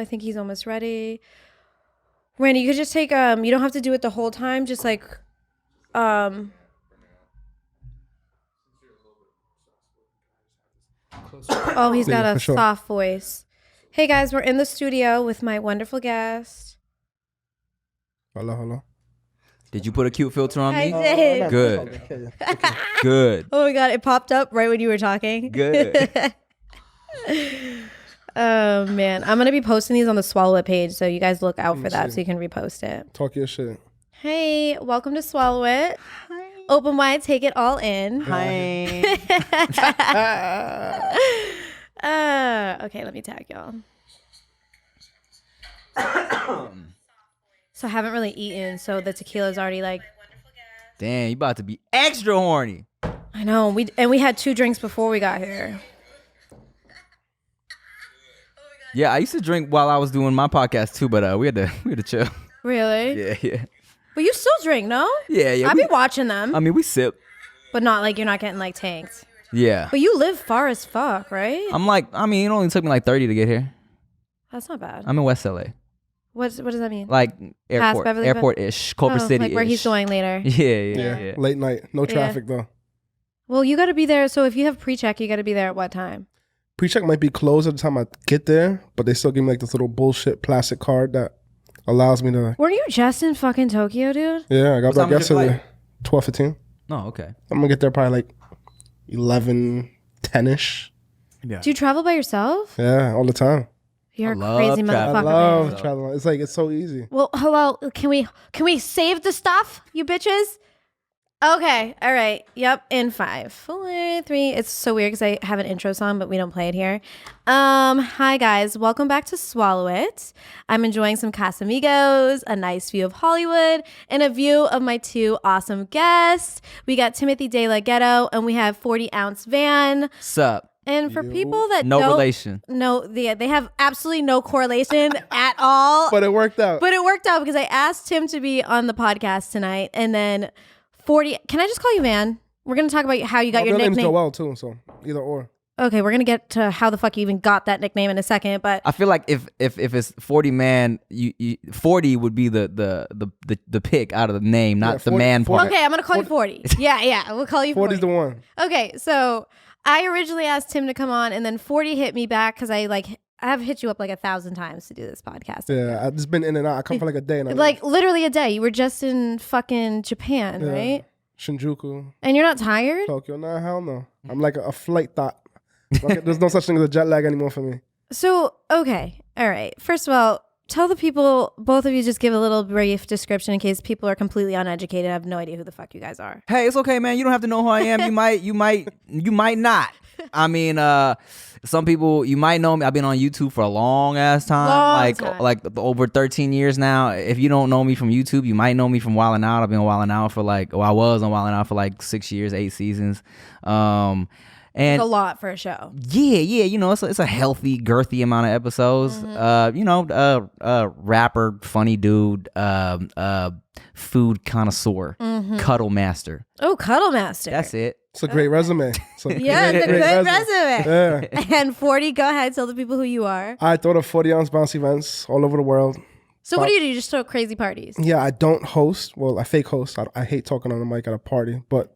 think he's almost ready. Randy, you could just take, you don't have to do it the whole time. Just like, oh, he's got a soft voice. Hey guys, we're in the studio with my wonderful guest. Hello. Did you put a cute filter on me? I did. Good. Good. Oh my God, it popped up right when you were talking. Good. Oh man, I'm gonna be posting these on the Swallow It page, so you guys look out for that so you can repost it. Talk your shit. Hey, welcome to Swallow It. Hi. Open wide, take it all in. Hi. Okay, let me tag y'all. So I haven't really eaten, so the tequila's already like. Damn, you about to be extra horny. I know. We had 2 drinks before we got here. Yeah, I used to drink while I was doing my podcast too, but we had to chill. Really? Yeah. But you still drink, no? Yeah. I be watching them. I mean, we sip. But not like you're not getting like tanked. Yeah. But you live far as fuck, right? It only took me like 30 to get here. That's not bad. I'm in West LA. What does that mean? Like airport-ish, Culver City-ish. Like where he's going later. Yeah. Late night. No traffic though. Well, you got to be there. So if you have pre-check, you got to be there at what time? Pre-check might be closed at the time I get there, but they still give me like this little bullshit plastic card that allows me to. Weren't you just in fucking Tokyo, dude? Yeah, I got back yesterday. 12:15. Oh, okay. I'm gonna get there probably like 11:10ish. Yeah. Do you travel by yourself? Yeah, all the time. You're a crazy motherfucker. I love traveling. It's so easy. Well, hello. Can we save the stuff, you bitches? Okay. All right. Yep. In 5, 4, 3. It's so weird because I have an intro song, but we don't play it here. Hi guys. Welcome back to Swallow It. I'm enjoying some Casamigos, a nice view of Hollywood, and a view of my 2 awesome guests. We got Timothy Delaghetto, and we have 40OZVAN. Sup? And for people that no relation. No, they have absolutely no correlation at all. But it worked out. Because I asked him to be on the podcast tonight, and then 40. Can I just call you Van? We're gonna talk about how you got your nickname. My name's Joel too, so either or. Okay, we're gonna get to how the fuck you even got that nickname in a second, but I feel like if it's 40 man, you 40 would be the pick out of the name, not 40, the man part. Okay, I'm gonna call you 40. Yeah, we'll call you 40. 40's the one. Okay, so I originally asked him to come on, and then 40 hit me back because I have hit you up like 1,000 times to do this podcast. Yeah, I've just been in and out. I come for like a day. And literally a day. You were just in fucking Japan, right? Shinjuku. And you're not tired? Tokyo. Nah, hell no. I'm like a flight thought. There's no such thing as a jet lag anymore for me. So, okay. All right. First of all, tell the people, both of you just give a little brief description in case people are completely uneducated and have no idea who the fuck you guys are. Hey, it's okay, man. You don't have to know who I am. You might not. I mean, some people, you might know me. I've been on YouTube for a long ass time, like over 13 years now. If you don't know me from YouTube, you might know me from Wildin' Out. I've been on Wildin' Out I was on Wildin' Out for like 6 years, 8 seasons. And it's a lot for a show. Yeah. You know, it's a healthy, girthy amount of episodes. Rapper, funny dude, food connoisseur, cuddle master. Oh, cuddle master. That's it. It's a great resume. It's a great resume. Yeah. And 40, go ahead, tell the people who you are. I throw the 40-ounce bounce events all over the world. So what do? You just throw crazy parties? Yeah, I don't host. Well, I fake host. I hate talking on the mic at a party, but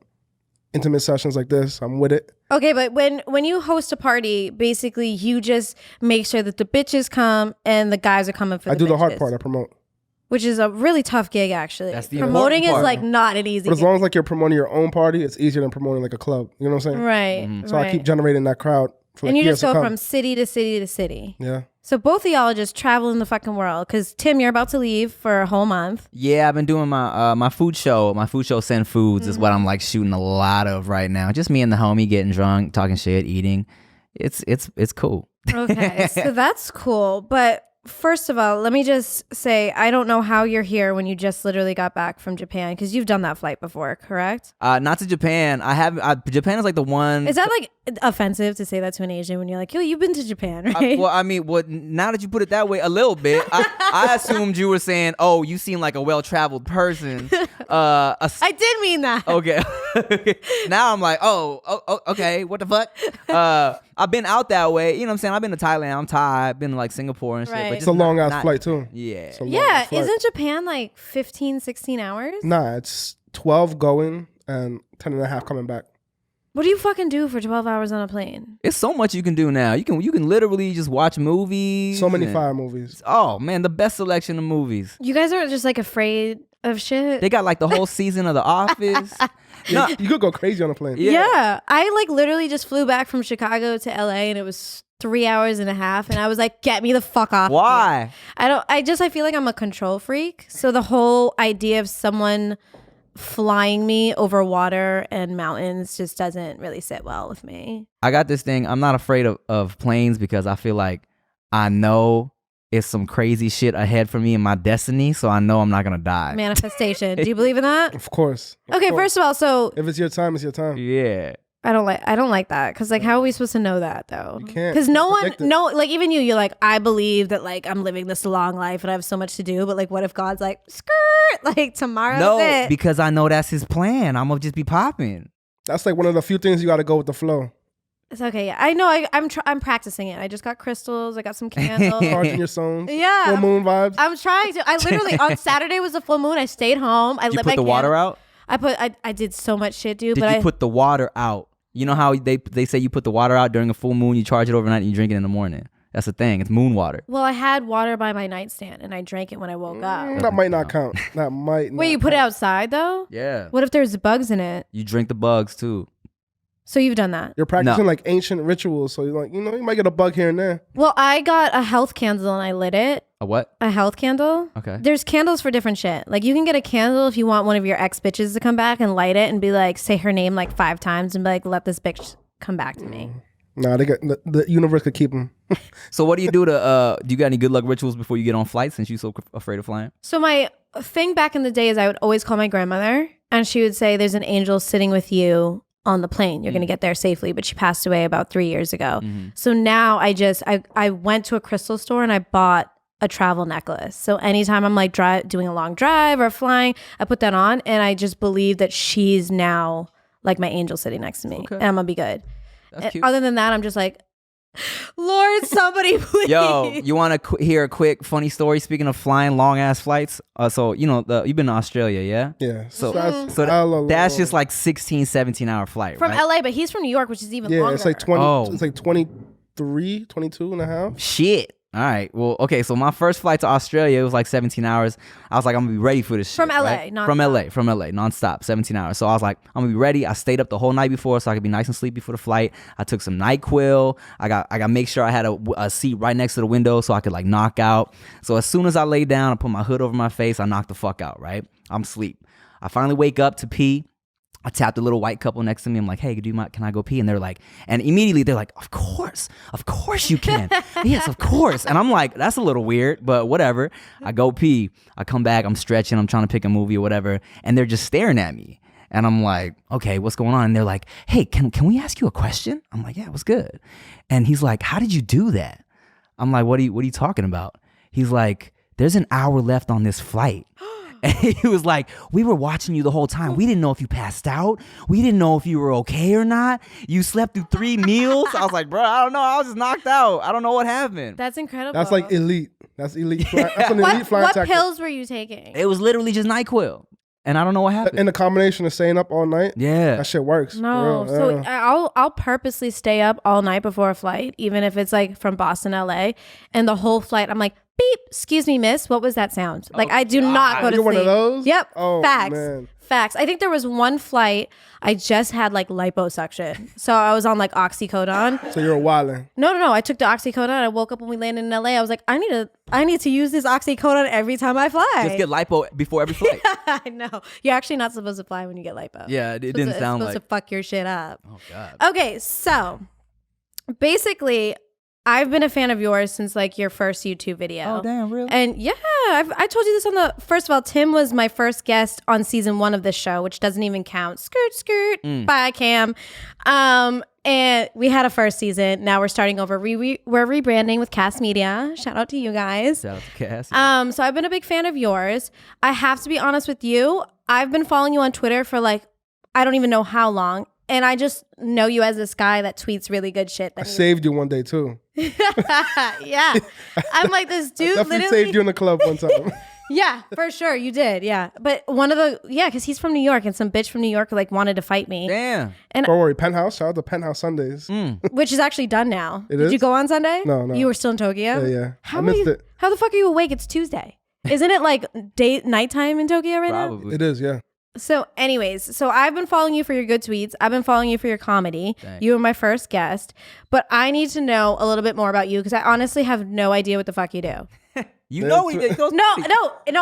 intimate sessions like this, I'm with it. Okay, but when you host a party, basically you just make sure that the bitches come and the guys are coming for the bitches. I do the hard part. I promote. Which is a really tough gig, actually. That's the promoting is part. like not an easy But as gig. long as like you're promoting your own party, it's easier than promoting like a club. You know what I'm saying? Right. Mm-hmm. So I keep generating that crowd. For and like you just go come. from city to city to city. Yeah. So both of y'all are just traveling the fucking world. Because Tim, you're about to leave for a whole month. Yeah, I've been doing my food show. My food show, Send Foods, is what I'm like shooting a lot of right now. Just me and the homie getting drunk, talking shit, eating. It's cool. Okay, so that's cool. But first of all, let me just say, I don't know how you're here when you just literally got back from Japan, because you've done that flight before, correct? Not to Japan. I have. Japan is like the one. Is that like offensive to say that to an Asian when you're like, yo, you've been to Japan, right? Now that you put it that way, a little bit. I assumed you were saying, oh, you seem like a well-traveled person. I did mean that. Okay. Now I'm like, oh, okay, what the fuck? I've been out that way. You know what I'm saying? I've been to Thailand. I'm Thai. I've been to like Singapore and shit. Right. But It's a long ass flight too. Yeah. It's a long Yeah, ass flight. isn't Japan like 15, 16 hours? Nah, it's 12 going and 10 and a half coming back. What do you fucking do for 12 hours on a plane? It's so much you can do now. You can literally just watch movies. So many and- fire movies. Oh man, the best selection of movies. You guys are just like afraid of shit. They got like the whole season of The Office. No, You could go crazy on a plane. Yeah. I like literally just flew back from Chicago to LA and it was 3 hours and a half and I was like, get me the fuck off. why? I feel like I'm a control freak. So the whole idea of someone flying me over water and mountains just doesn't really sit well with me. I got this thing. I'm not afraid of planes because I feel like I know it's some crazy shit ahead for me in my destiny, so I know I'm not gonna die. Manifestation. Do you believe in that? Of course. Of Okay, course. first of all, so If it's your time, it's your time. Yeah. I don't like that because like how are we supposed to know that though? You can't. Because no one, predict it. no, like even you're like I believe that like I'm living this long life and I have so much to do, but like what if God's like skirt like tomorrow's No, it? because I know that's his plan. I'm gonna just be popping. That's like one of the few things you got to go with the flow. It's okay. Yeah, I know. I'm practicing it. I just got crystals. I got some candles. Charging your songs. Yeah. Full moon vibes. I'm trying to. I literally on Saturday was the full moon. I stayed home. I You lit put my the water candle. out? I did so much shit, dude. Did but you put the water out? You know how they say you put the water out during a full moon, you charge it overnight and you drink it in the morning. That's the thing. It's moon water. Well, I had water by my nightstand and I drank it when I woke up. That might not count. That might. Wait, you put it outside though? Yeah. What if there's bugs in it? You drink the bugs too. So you've done that? You're practicing No. like ancient rituals, so you're like, you might get a bug here and there. Well, I got a health candle and I lit it. A what? A health candle. Okay. There's candles for different shit. Like you can get a candle if you want one of your ex bitches to come back and light it and be like, say her name like 5 times and be like, let this bitch come back to me. Nah, they got the universe could keep them. So what do you do to do you got any good luck rituals before you get on flights since you're so afraid of flying? So my thing back in the day is I would always call my grandmother and she would say, there's an angel sitting with you on the plane. You're going to get there safely. But she passed away about 3 years ago. So now I went to a crystal store and I bought a travel necklace. So anytime I'm like doing a long drive or flying, I put that on and I just believe that she's now like my angel sitting next to me and I'm going to be good. That's cute. Other than that, I'm just like, Lord, somebody please. Yo, you want to hear a quick funny story? Speaking of flying long ass flights, so you've been to Australia, yeah? Yeah. So that's that's just like 16, 17 hour flight, From right? LA, but he's from New York, which is even yeah. longer. It's like 20. Oh. It's like 23, 22 and a half. Shit. All right. Well, okay. So my first flight to Australia, it was like 17 hours. I was like, I'm gonna be ready for this shit. From LA, right? nonstop. From LA, nonstop, 17 hours. So I was like, I'm gonna be ready. I stayed up the whole night before so I could be nice and sleepy for the flight. I took some NyQuil. I got make sure I had a seat right next to the window so I could like knock out. So as soon as I lay down, I put my hood over my face. I knocked the fuck out. Right. I'm asleep. I finally wake up to pee. I tapped a little white couple next to me. I'm like, hey, can I go pee? And they're like, and immediately they're like, of course you can. Yes, of course. And I'm like, that's a little weird, but whatever. I go pee. I come back. I'm stretching. I'm trying to pick a movie or whatever. And they're just staring at me. And I'm like, okay, what's going on? And they're like, hey, can we ask you a question? I'm like, yeah, what's good? And he's like, how did you do that? I'm like, what are you talking about? He's like, there's an hour left on this flight. And he was like, we were watching you the whole time. We didn't know if you passed out. We didn't know if you were okay or not. You slept through 3 meals. I was like, bro, I don't know. I was just knocked out. I don't know what happened. That's incredible. That's like elite. That's elite. That's an elite flying What tactic. pills were you taking? It was literally just NyQuil. And I don't know what happened. And the combination of staying up all night. Yeah. That shit works. No, for so real. I'll purposely stay up all night before a flight, even if it's like from Boston, LA, and the whole flight I'm like, beep, excuse me, miss, what was that sound? Like I do not go to You're sleep. one of those? Yep, Oh, facts, man. facts. I think there was one flight I just had like liposuction, so I was on like oxycodone. So you're a wildin'. No, I took the oxycodone. I woke up when we landed in LA. I was like, I need to use this oxycodone every time I fly. Just get lipo before every flight. I know. You're actually not supposed to fly when you get lipo. Yeah, it didn't sound it's supposed like. to fuck your shit up. Oh, God. Okay, so basically, I've been a fan of yours since like your first YouTube video. Oh, damn, really? And yeah, I told you this on the, first of all, Tim was my first guest on season 1 of this show, which doesn't even count. Skirt, skirt, bye Cam. And we had a first season. Now we're starting over. We're rebranding with Cast Media. Shout out to you guys. Shout out to Cass. So I've been a big fan of yours. I have to be honest with you. I've been following you on Twitter for like I don't even know how long. And I just know you as this guy that tweets really good shit. I saved you one day too. Yeah. I'm like, this dude Definitely literally saved you in the club one time. Yeah, for sure. You did. Yeah. But because he's from New York and some bitch from New York like wanted to fight me. Damn. And Don't worry, Penthouse. Shout out to Penthouse Sundays. which is actually done now. Did is? you go on Sunday? No. You were still in Tokyo? Yeah. How the fuck are you awake? It's Tuesday. Isn't it like nighttime in Tokyo right now? Probably. It is, yeah. So anyways, I've been following you for your good tweets. I've been following you for your comedy. Thanks. You were my first guest. But I need to know a little bit more about you because I honestly have no idea what the fuck you do. You know he goes. No,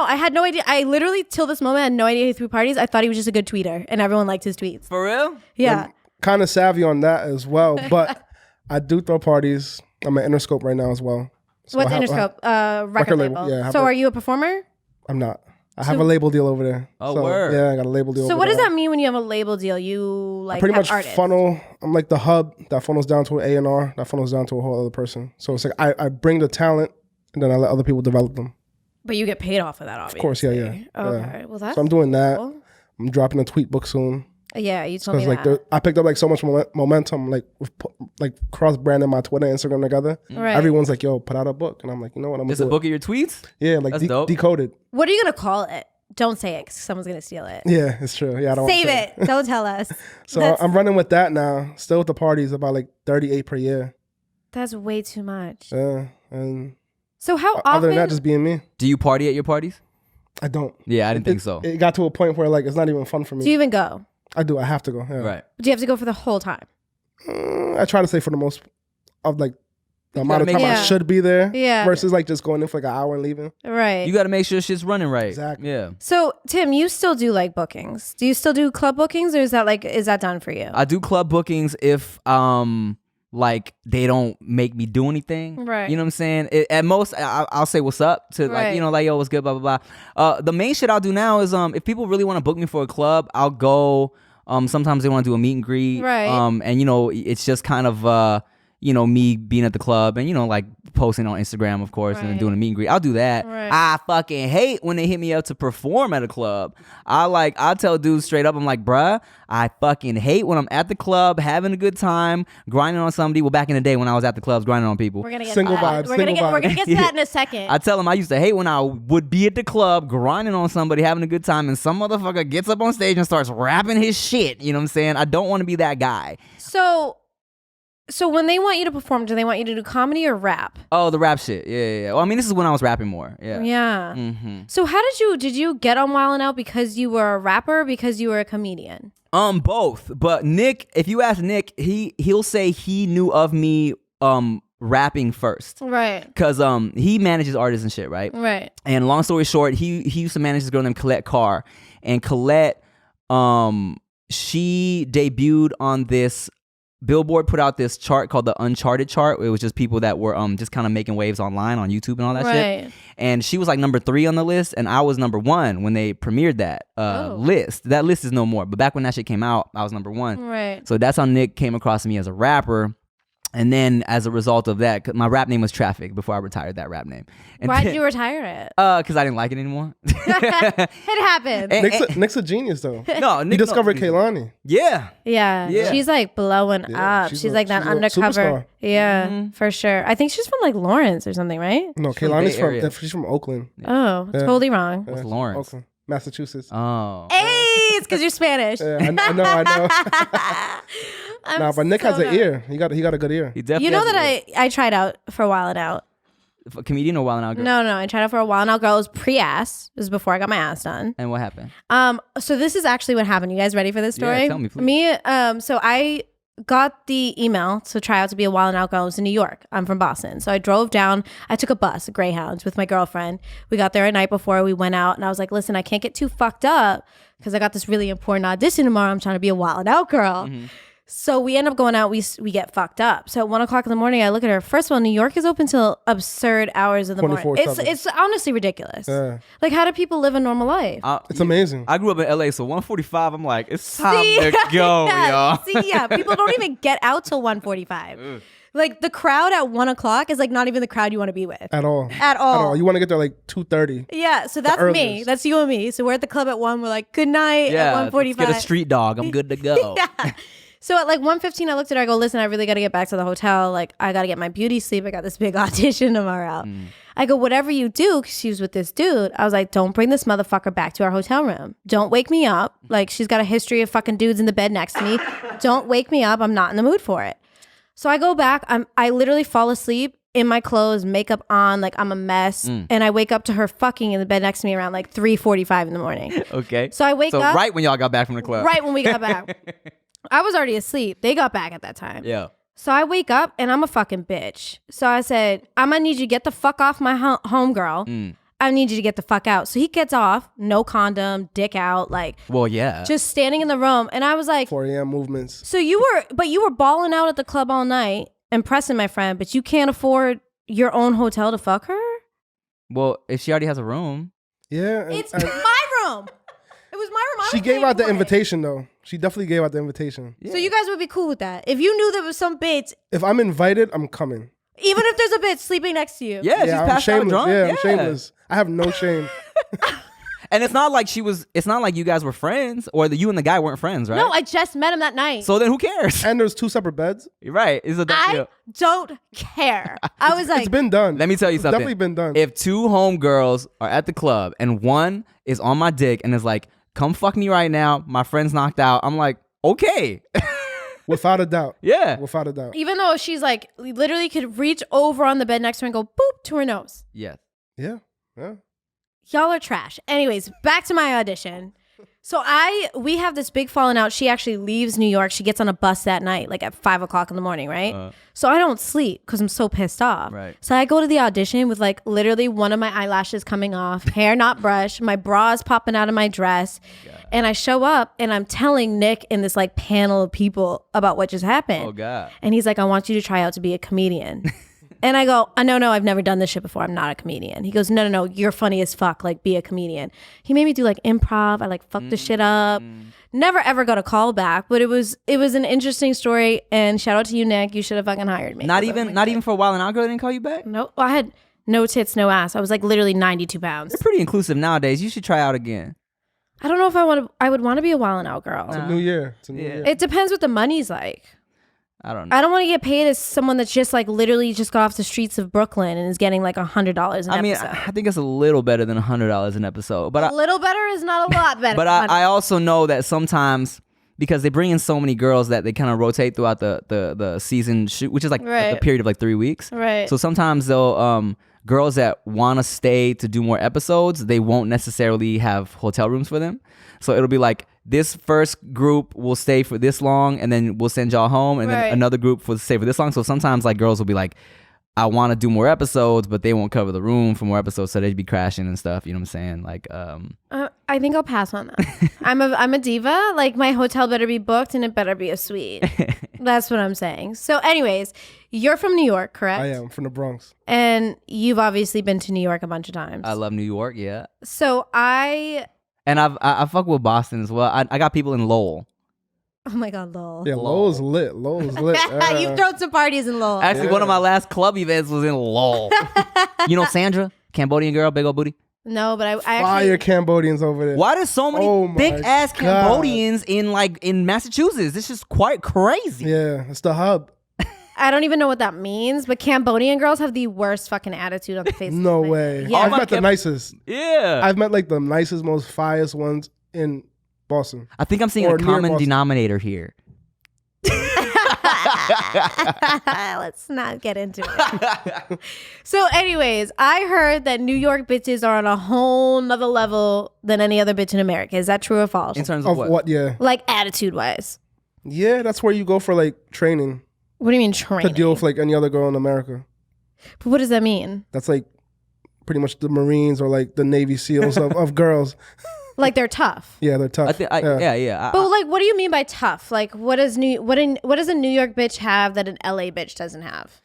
I had no idea. I literally, till this moment, had no idea he threw parties. I thought he was just a good tweeter and everyone liked his tweets. For real? Yeah. Kind of savvy on that as well, but I do throw parties. I'm at Interscope right now as well. So What's Interscope? Record label. Yeah. So are you a performer? I'm not. I have a label deal over there. Oh, so, word. Yeah, I got a label deal. So over what does there. that mean when you have a label deal? You like Pretty have much artists? funnel. I'm like the hub that funnels down to an A&R that funnels down to a whole other person. So it's like I bring the talent and then I let other people develop them. But you get paid off of that, obviously. Of course, yeah. Okay, well that's so I'm doing that. cool. I'm dropping a tweet book soon. Yeah, you told me Because that. I picked up like so much momentum, like with cross branding my Twitter, Instagram together. Right. Everyone's like, "Yo, put out a book," and I'm like, "You know what? I'm gonna There's do a it." book of your tweets? Yeah, like That's dope. decoded. What are you gonna call it? Don't say it, 'cause someone's gonna steal it. Yeah, it's true. Yeah, I don't wanna Save say it. Don't tell us. So That's- I'm running with that now. Still with the parties, about like 38 per year. That's way too much. Yeah, and So how other often? than that, just being me. Do you party at your parties? I don't. Yeah, I didn't think so. It got to a point where like it's not even fun for me. do you even go? I do. I have to go. Yeah. Right. Do you have to go for the whole time? I try to say for the most of like the amount of gotta time make- I Yeah. should be there. Yeah. Versus like just going in for like an hour and leaving. Right. You got to make sure shit's running right. Exactly. Yeah. So Tim, you still do like bookings? Do you still do club bookings, or is that done for you? I do club bookings if like they don't make me do anything. Right. You know what I'm saying? At most I'll say what's up to Right. like, you know, like, yo, what's good, blah blah blah. The main shit I'll do now is if people really want to book me for a club, I'll go. Sometimes they want to do a meet and greet. Right. And you know, it's just kind of you know, me being at the club and, you know, like posting on Instagram, of course, and then Right. doing a meet and greet. I'll do that. Right. I fucking hate when they hit me up to perform at a club. I'll tell dudes straight up, I'm like, bruh, I fucking hate when I'm at the club, having a good time, grinding on somebody. Well, back in the day when I was at the clubs, grinding on people. We're gonna get Single to that. vibes, We're gonna single get to that in a second. I tell them I used to hate when I would be at the club grinding on somebody, having a good time, and some motherfucker gets up on stage and starts rapping his shit. You know what I'm saying? I don't want to be that guy. So when they want you to perform, do they want you to do comedy or rap? Oh, the rap shit. Yeah. Well, I mean, this is when I was rapping more. Yeah. Yeah. Mm-hmm. So how did you get on Wild 'N Out because you were a rapper or because you were a comedian? Both. But Nick, if you ask Nick, he'll say he knew of me rapping first. Right. Cause he manages artists and shit, right? Right. And long story short, he used to manage this girl named Colette Carr. And Colette, she debuted on this Billboard, put out this chart called the Uncharted chart. It was just people that were just kind of making waves online on YouTube and all that shit. And she was like number 3 on the list, and I was number 1 when they premiered that list. That list is no more, but back when that shit came out, I was number 1. Right. So that's how Nick came across me as a rapper. And then as a result of that, 'cause my rap name was Traffic before I retired that rap name. And Why did you retire it? Because I didn't like it anymore. It happened. Nick's a genius though. No, He Nick discovered Kaylani. Yeah. Yeah. She's like blowing Yeah, up. she's She's a- like that she's a undercover. superstar. Yeah, for sure. I think she's from like Lawrence or something, right? No, from Kaylani's Bay Area. she's from Oakland. Oh, totally wrong. What's Yeah, Lawrence? Oakland, Massachusetts. Oh. Hey, it's because you're Spanish. Yeah, I know. Nah, but Nick has an ear. He got a good ear. He definitely You know has that I tried out for a while and out. a comedian or Wild 'N Out girl? No, I tried out for a while and out girl. It was pre-ass. It was before I got my ass done. And what happened? So this is actually what happened. You guys ready for this story? Yeah, tell me, please. So I got the email to try out to be a Wild 'N Out girl. It was in New York. I'm from Boston. So I drove down. I took a bus, a Greyhound, with my girlfriend. We got there a night before we went out. And I was like, listen, I can't get too fucked up because I got this really important audition tomorrow. I'm trying to be a Wild 'N Out girl. Mm-hmm. So we end up going out. We get fucked up. So at 1 o'clock in the morning, I look at her. First of all, New York is open till absurd hours of the morning. 24/7. It's honestly ridiculous. Yeah. Like, how do people live a normal life? It's amazing. I grew up in LA, so 1:45, I'm like, it's time See? to go, Yeah. y'all. See, yeah, people don't even get out till 1:45. Like the crowd at 1 o'clock is like not even the crowd you want to be with. At all. At all. You want to get there like 2:30. Yeah, so that's me. That's you and me. So we're at the club at 1. We're like, good night at 1:45. Get a street dog. I'm good to go. Yeah. So at like 1:15, I looked at her. I go, listen, I really got to get back to the hotel. Like, I got to get my beauty sleep. I got this big audition tomorrow. I go, whatever you do, because she was with this dude. I was like, don't bring this motherfucker back to our hotel room. Don't wake me up. Like, she's got a history of fucking dudes in the bed next to me. Don't wake me up. I'm not in the mood for it. So I go back. I literally fall asleep in my clothes, makeup on, like I'm a mess. And I wake up to her fucking in the bed next to me around like 3:45 in the morning. Okay. So I wake up. right when y'all got back from the club. Right when we got back. I was already asleep. They got back at that time. Yeah. So I wake up and I'm a fucking bitch. So I said, I'm gonna need you to get the fuck off my homegirl. I need you to get the fuck out. So he gets off, no condom, dick out, like. Well, yeah. Just standing in the room. And I was like. 4 a.m. movements. So you were balling out at the club all night, impressing my friend, but you can't afford your own hotel to fuck her? Well, if she already has a room. Yeah. It's my room. It was my room. She gave out the invitation, though. She definitely gave out the invitation. Yeah. So you guys would be cool with that. If you knew there was some bitch. If I'm invited, I'm coming. Even if there's a bitch sleeping next to you. Yeah, she's I'm passed shameless. out drunk. Yeah, I'm shameless. I have no shame. And it's not like it's not like you guys were friends or that you and the guy weren't friends, right? No, I just met him that night. So then who cares? And there's 2 separate beds. You're right. I don't care. I was like. It's been done. Let me tell you something. Definitely been done. If 2 homegirls are at the club and one is on my dick and is like, come fuck me right now, my friend's knocked out, I'm like, okay. Without a doubt. Yeah. Without a doubt. Even though she's like, literally could reach over on the bed next to her and go boop to her nose. Yeah. Yeah. Yeah. Y'all are trash. Anyways, back to my audition. So we have this big falling out. She actually leaves New York. She gets on a bus that night, like at 5 o'clock in the morning, right? So I don't sleep because I'm so pissed off. Right. So I go to the audition with like literally one of my eyelashes coming off, hair not brushed, my bra is popping out of my dress. God. And I show up and I'm telling Nick in this like panel of people about what just happened. Oh, God. And he's like, I want you to try out to be a comedian. And I go, no, I've never done this shit before. I'm not a comedian. He goes, no, you're funny as fuck. Like, be a comedian. He made me do like improv. I like fucked the shit up. Never ever got a call back, but it was an interesting story. And shout out to you, Nick. You should have fucking hired me. Not even for a while. And our girl didn't call you back. No, I had no tits, no ass. I was like literally 92 pounds. You're pretty inclusive nowadays. You should try out again. I don't know if I would want to be a Wild 'N Out girl. It's a new year. It depends what the money's like. I don't know. I don't want to get paid as someone that's just like literally just got off the streets of Brooklyn and is getting like $100 an episode. I mean, I think it's a little better than $100 an episode. But a little better is not a lot better. But I also know that sometimes, because they bring in so many girls that they kind of rotate throughout the season shoot, which is like a period of like 3 weeks. Right. So sometimes they'll girls that want to stay to do more episodes, they won't necessarily have hotel rooms for them. So it'll be like, this first group will stay for this long, and then we'll send y'all home, and then another group will stay for this long. So sometimes like girls will be like, I want to do more episodes, but they won't cover the room for more episodes, so they'd be crashing and stuff. You know what I'm saying? Like, I think I'll pass on that. I'm a diva. Like, my hotel better be booked, and it better be a suite. That's what I'm saying. So, anyways, you're from New York, correct? I am from the Bronx, and you've obviously been to New York a bunch of times. I love New York. Yeah. So And I fuck with Boston as well. I got people in Lowell. Oh my God, Lowell. Yeah, Lowell's lit. You've thrown some parties in Lowell. Actually, one of my last club events was in Lowell. You know Sandra? Cambodian girl, big old booty? No, but I Fire actually... Cambodians over there. Why there's so many big ass Cambodians in Massachusetts? It's just quite crazy. Yeah, it's the hub. I don't even know what that means, but Cambodian girls have the worst fucking attitude on the face. No way. Yeah. I've met the nicest. Yeah. I've met like the nicest, most fiest ones in Boston. I think I'm seeing a common denominator here. Let's not get into it. So anyways, I heard that New York bitches are on a whole nother level than any other bitch in America. Is that true or false? In terms of what? Yeah. Like attitude wise. Yeah, that's where you go for like training. What do you mean training? To deal with like any other girl in America. But what does that mean? That's like pretty much the Marines or like the Navy SEALs of girls. Like they're tough. Yeah, they're tough. Yeah. But like, what do you mean by tough? Like, what does a New York bitch have that an LA bitch doesn't have?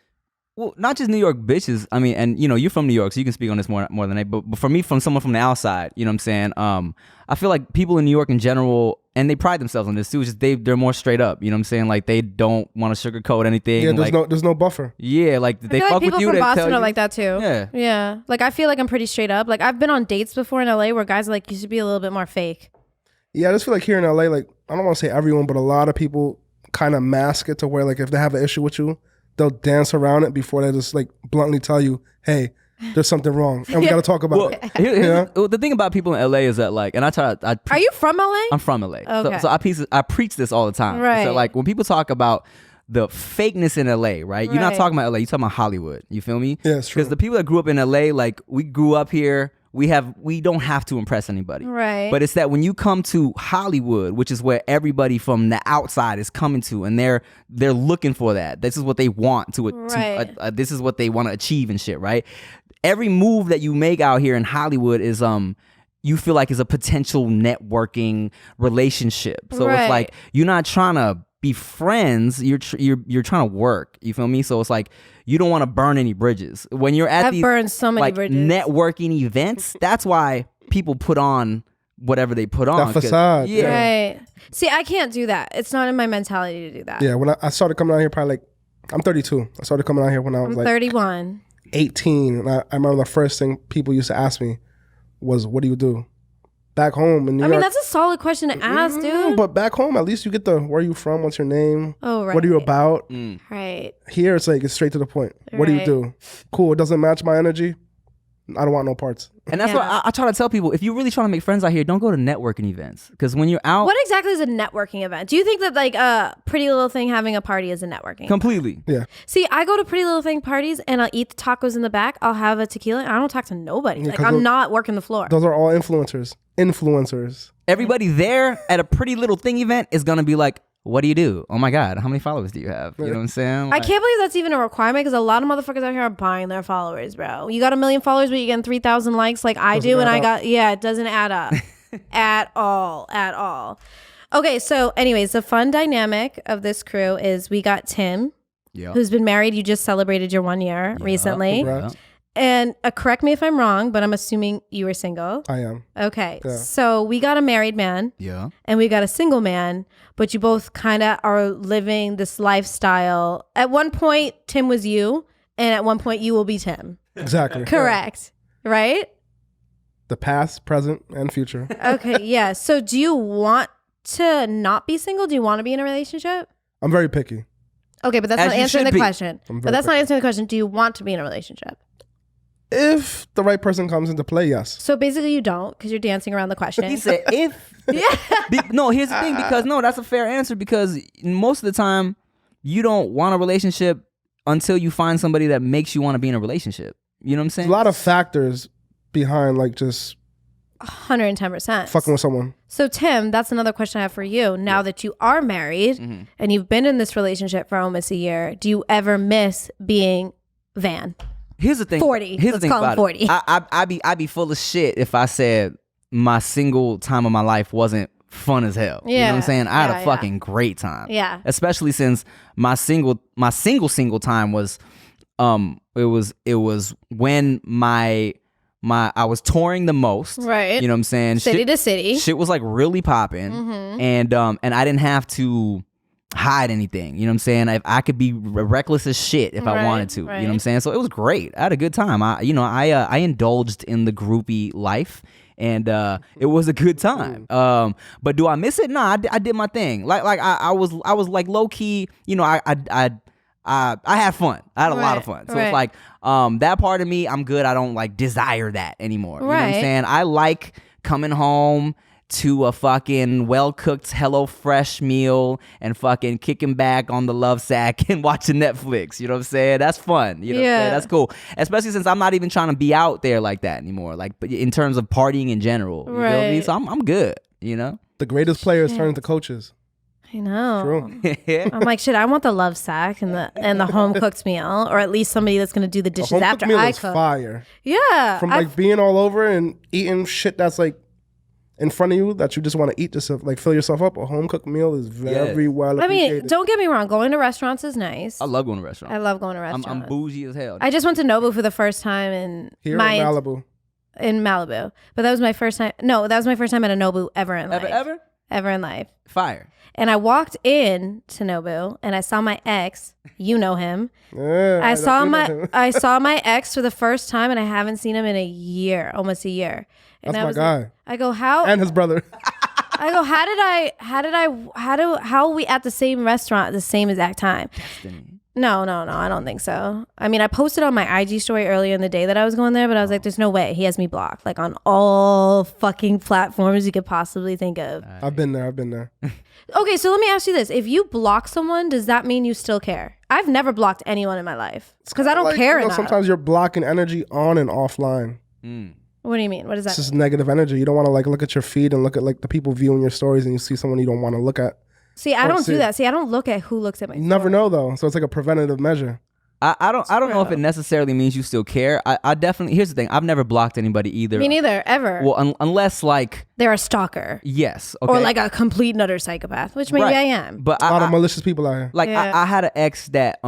Well, not just New York bitches. I mean, and you know, you're from New York, so you can speak on this more than I. But for me, from someone from the outside, you know what I'm saying? I feel like people in New York in general and they pride themselves on this too. It's just they're more straight up. You know what I'm saying? Like they don't want to sugarcoat anything. Yeah, like, there's no buffer. Yeah, like they fuck with you. People from Boston are like that too. Yeah. Like I feel like I'm pretty straight up. Like I've been on dates before in LA where guys are like, you should be a little bit more fake. Yeah, I just feel like here in LA, like I don't want to say everyone, but a lot of people kind of mask it to where like if they have an issue with you, they'll dance around it before they just like bluntly tell you, hey, there's something wrong and we got to talk about it. The thing about people in LA is that like, and are you from LA? I'm from LA. Okay. So I preach this all the time. Right. So like when people talk about the fakeness in LA, right? You're not talking about LA, you're talking about Hollywood. You feel me? Yeah, it's true. Because the people that grew up in LA, like we grew up here, we don't have to impress anybody. Right. But it's that when you come to Hollywood, which is where everybody from the outside is coming to, and they're looking for that. This is what they want this is what they want to achieve and shit, right? Every move that you make out here in Hollywood is you feel like is a potential networking relationship. So it's like you're not trying to be friends, you're trying to work. You feel me? So it's like you don't want to burn any bridges. When you're at I've burned so many bridges. Networking events, that's why people put on whatever they put on. That facade. Yeah. Right. See, I can't do that. It's not in my mentality to do that. Yeah, when I started coming out here probably like, I'm 32. I started coming out here when I was I'm like 31. 18. And I remember the first thing people used to ask me was, what do you do? Back home in New York. I mean, that's a solid question to ask, dude. But back home, at least you get where are you from? What's your name? Oh, right. What are you about? Right. Here, it's like, it's straight to the point. What do you do? Cool, it doesn't match my energy. I don't want no parts. And that's what I try to tell people. If you're really trying to make friends out here, don't go to networking events. Because when you're out... What exactly is a networking event? Do you think that like a Pretty Little Thing having a party is a networking Completely. Yeah. See, I go to Pretty Little Thing parties and I'll eat the tacos in the back. I'll have a tequila and I don't talk to nobody. Yeah, like I'm not working the floor. Those are all influencers. Everybody there at a Pretty Little Thing event is going to be like, what do you do? Oh my God, how many followers do you have? You know what I'm saying? I can't believe that's even a requirement because a lot of motherfuckers out here are buying their followers, bro. You got 1 million followers, but you're getting 3,000 likes like I do. And I got, it doesn't add up at all. Okay, so anyways, the fun dynamic of this crew is we got Tim, who's been married. You just celebrated your 1 year recently. Congrats. And correct me if I'm wrong, but I'm assuming you were single. I am. Okay. Yeah. So we got a married man. Yeah. And we got a single man, but you both kind of are living this lifestyle. At one point, Tim was you, and at one point, you will be Tim. Exactly. Correct. Right? The past, present, and future. Okay. Yeah. So do you want to not be single? Do you want to be in a relationship? I'm very picky. Okay, but that's As not you answering should the be. question. But that's not answering the question. Do you want to be in a relationship? If the right person comes into play, yes. So basically you don't because you're dancing around the question. He said if. No, here's the thing, because that's a fair answer, because most of the time you don't want a relationship until you find somebody that makes you want to be in a relationship. You know what I'm saying? There's a lot of factors behind like just 110%. fucking with someone. So Tim, that's another question I have for you. Now that you are married and you've been in this relationship for almost a year, do you ever miss being Van? Here's the thing. 40. Here's Let's the thing call him about 40. it. I'd be full of shit if I said my single time of my life wasn't fun as hell. You know what I'm saying? I had a fucking great time. Yeah. Especially since my single time was it was when I was touring the most. Right. You know what I'm saying? City to city. Shit was like really popping. And I didn't have to hide anything. You know what I'm saying? I could be reckless as shit if I wanted to. You know what I'm saying? So it was great. I had a good time. I indulged in the groupie life, and it was a good time. But do I miss it? Nah, I did my thing. Like I was like low key. You know, I had fun. I had a lot of fun. So it's like that part of me, I'm good. I don't like desire that anymore. You know what I'm saying? I like coming home to a fucking well-cooked HelloFresh meal and fucking kicking back on the love sack and watching Netflix. You know what I'm saying? That's fun. You know what I'm saying? That's cool. Especially since I'm not even trying to be out there like that anymore. Like, but in terms of partying in general. You feel me? So I'm good, you know? The greatest players turn into coaches. I know. True. I'm like, shit, I want the love sack and the home cooked meal, or at least somebody that's gonna do the dishes after meal I is cook. fire. Yeah. From like being all over and eating shit that's like in front of you that you just want to eat, just to, like fill yourself up. A home cooked meal is very well appreciated. I mean, don't get me wrong. Going to restaurants is nice. I love going to restaurants. I love going to restaurants. I'm bougie as hell. I just went to Nobu for the first time in Malibu. In Malibu, but that was my first time. No, that was my first time at a Nobu ever in life. Ever? ever in life. Fire. And I walked in to Nobu and I saw my ex. You know him. Yeah, I saw my ex for the first time and I haven't seen him in a year, almost a year. And That's my guy. Like, I go, how? And his brother. I go, how are we at the same restaurant at the same exact time? Destiny. No, I don't think so. I mean, I posted on my IG story earlier in the day that I was going there, but I was like, there's no way. He has me blocked, like on all fucking platforms you could possibly think of. I've been there. Okay, so let me ask you this. If you block someone, does that mean you still care? I've never blocked anyone in my life because I don't care enough. Sometimes you're blocking energy on and offline. What do you mean? What is that? It's just negative energy. You don't want to like look at your feed and look at like the people viewing your stories and you see someone you don't want to look at. See, I don't do that. See, I don't look at who looks at my You never know though. So it's like a preventative measure. I don't know if it necessarily means you still care. I definitely, here's the thing. I've never blocked anybody either. Me neither, ever. Well, unless like they're a stalker. Yes. Okay. Or like a complete nutter psychopath, which maybe I am. But a lot of malicious people out here. Like I had an ex that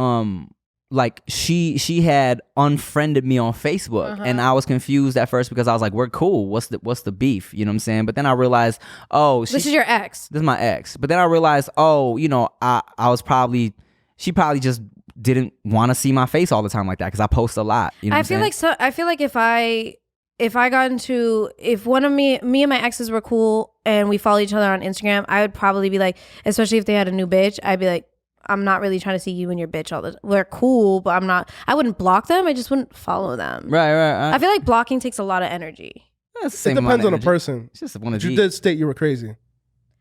like she had unfriended me on Facebook and I was confused at first because I was like, we're cool. What's the beef? You know what I'm saying? But then I realized, this is your ex. This is my ex. But then I realized, she probably just didn't want to see my face all the time like that because I post a lot. You know I feel like if one of me and my exes were cool and we follow each other on Instagram, I would probably be like, especially if they had a new bitch, I'd be like, I'm not really trying to see you and your bitch all the time. We're cool, but I wouldn't block them. I just wouldn't follow them. Right. I feel like blocking takes a lot of energy. It depends on the person. It's just one of You did state you were crazy.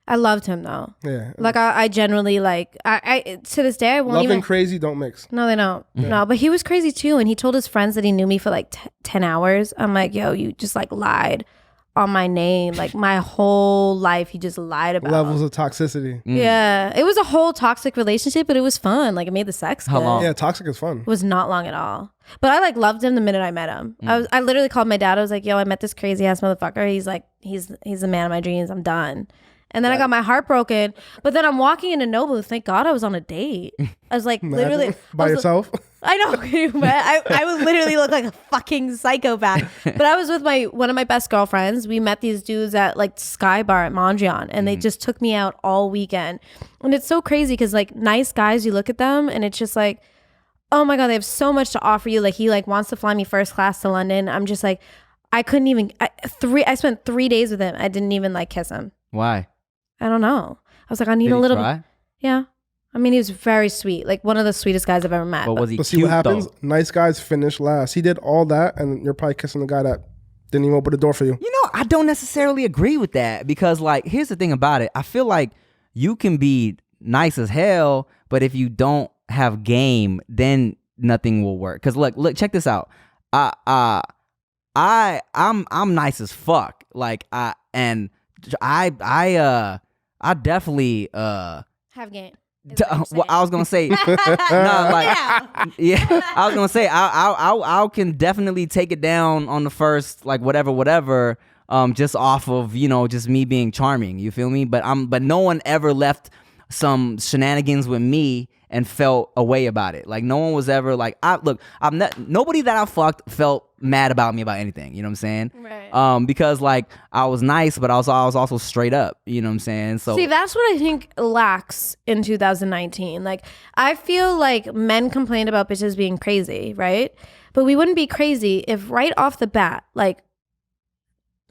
I loved him though. Yeah. Like I generally like, I to this day I won't Love even. and crazy don't mix. No, they don't. Yeah. No, but he was crazy too. And he told his friends that he knew me for like 10 hours. I'm like, yo, you just like lied on my name. Like my whole life you just lied about. Levels of toxicity. Yeah. It was a whole toxic relationship, but it was fun. Like it made the sex How good. long? Yeah, toxic is fun. It was not long at all. But I like loved him the minute I met him. I literally called my dad. I was like, yo, I met this crazy ass motherfucker. He's like, he's the man of my dreams. I'm done. And then I got my heart broken. But then I'm walking into Nobu. Thank God I was on a date. I was like, literally. By yourself? I know. I would literally look like a fucking psychopath. But I was with one of my best girlfriends. We met these dudes at like Sky Bar at Mondrian. And they just took me out all weekend. And it's so crazy because like nice guys, you look at them and it's just like, oh my God, they have so much to offer you. Like he like wants to fly me first class to London. I'm just like, I couldn't even, I spent 3 days with him. I didn't even like kiss him. Why? I don't know. I was like, I need a little bit. Yeah. I mean, he was very sweet. Like one of the sweetest guys I've ever met. But was he But see cute, what happens? though? Nice guys finish last. He did all that and you're probably kissing the guy that didn't even open the door for you. You know, I don't necessarily agree with that because like, here's the thing about it. I feel like you can be nice as hell, but if you don't have game, then nothing will work. Cause look, check this out. I'm nice as fuck. Like I definitely have game. Well, I was gonna say, I was gonna say, I can definitely take it down on the first, like whatever, just off of just me being charming. You feel me? But no one ever left some shenanigans with me and felt a way about it. Like no one was ever like, nobody that I fucked felt mad about me about anything. You know what I'm saying? Right. Because like I was nice, but I was also straight up. You know what I'm saying? So see, that's what I think lacks in 2019. Like I feel like men complain about bitches being crazy, right? But we wouldn't be crazy if right off the bat, like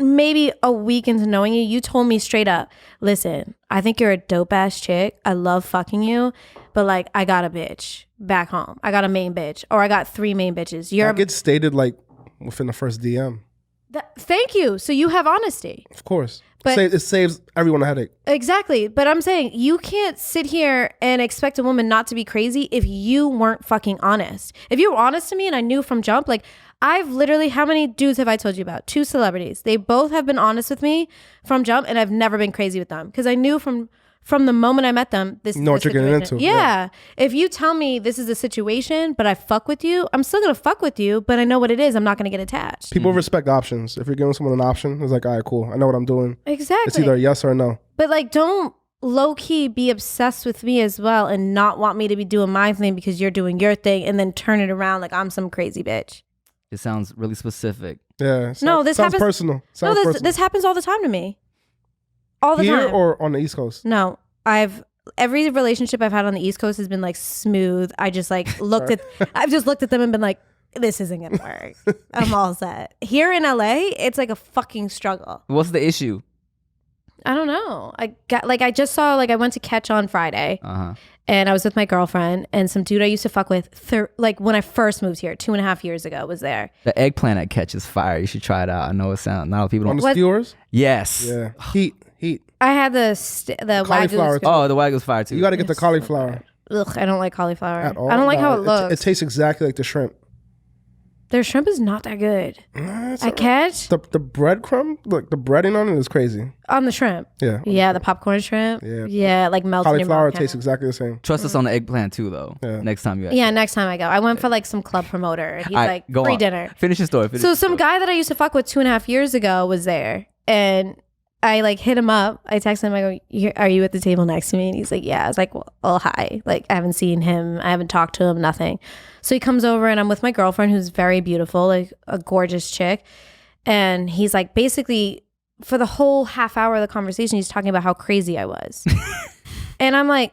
maybe a week into knowing you told me straight up, listen, I think you're a dope ass chick. I love fucking you. But like, I got a bitch back home. I got a main bitch, or I got 3 main bitches. That gets stated like within the first DM. Thank you. So you have honesty. Of course. But it saves everyone a headache. Exactly. But I'm saying you can't sit here and expect a woman not to be crazy if you weren't fucking honest. If you were honest to me and I knew from jump, like I've literally, how many dudes have I told you about? 2 celebrities. They both have been honest with me from jump and I've never been crazy with them because I knew from the moment I met them, this is know what you're getting into. Yeah. If you tell me this is a situation, but I fuck with you, I'm still going to fuck with you, but I know what it is. I'm not going to get attached. People respect options. If you're giving someone an option, it's like, all right, cool. I know what I'm doing. Exactly. It's either a yes or a no. But like, don't low key be obsessed with me as well and not want me to be doing my thing because you're doing your thing and then turn it around like I'm some crazy bitch. It sounds really specific. Yeah. No, this sounds happens personal. This happens all the time to me. all the Here time. or on the East Coast? No, every relationship I've had on the East Coast has been like smooth. I just like I've just looked at them and been like, this isn't gonna work. I'm all set. Here in LA, it's like a fucking struggle. What's the issue? I don't know. I went to Catch on Friday. And I was with my girlfriend, and some dude I used to fuck with, like when I first moved here 2.5 years ago, was there. The eggplant at Catch is fire. You should try it out. I know it sounds. Not a lot of people On don't. the skewers? Yes. Yeah. Heat. I had the Cauliflower. Wagyu. Oh, the Wagyu's fire too. You got to get the cauliflower. Ugh, I don't like cauliflower. At all? I don't like how it It looks. tastes exactly like the shrimp. Their shrimp is not that good. I Catch? The breadcrumb, like the breading on it is crazy. On the shrimp. Yeah. Yeah, the popcorn shrimp. Yeah. Yeah, like melted in your Cauliflower mouth. tastes exactly the same. Trust us on the eggplant too, though. Yeah. Next time you. Yeah, next time I go. I went for like some club promoter. And he's like, go free on. dinner. Finish your story. So some guy that I used to fuck with 2.5 years ago was there. And I like hit him up. I texted him. I go, "Are you at the table next to me?" And he's like, "Yeah." I was like, "Well, hi." Like I haven't seen him. I haven't talked to him. Nothing. So he comes over, and I'm with my girlfriend, who's very beautiful, like a gorgeous chick. And he's like, basically, for the whole half hour of the conversation, he's talking about how crazy I was. And I'm like,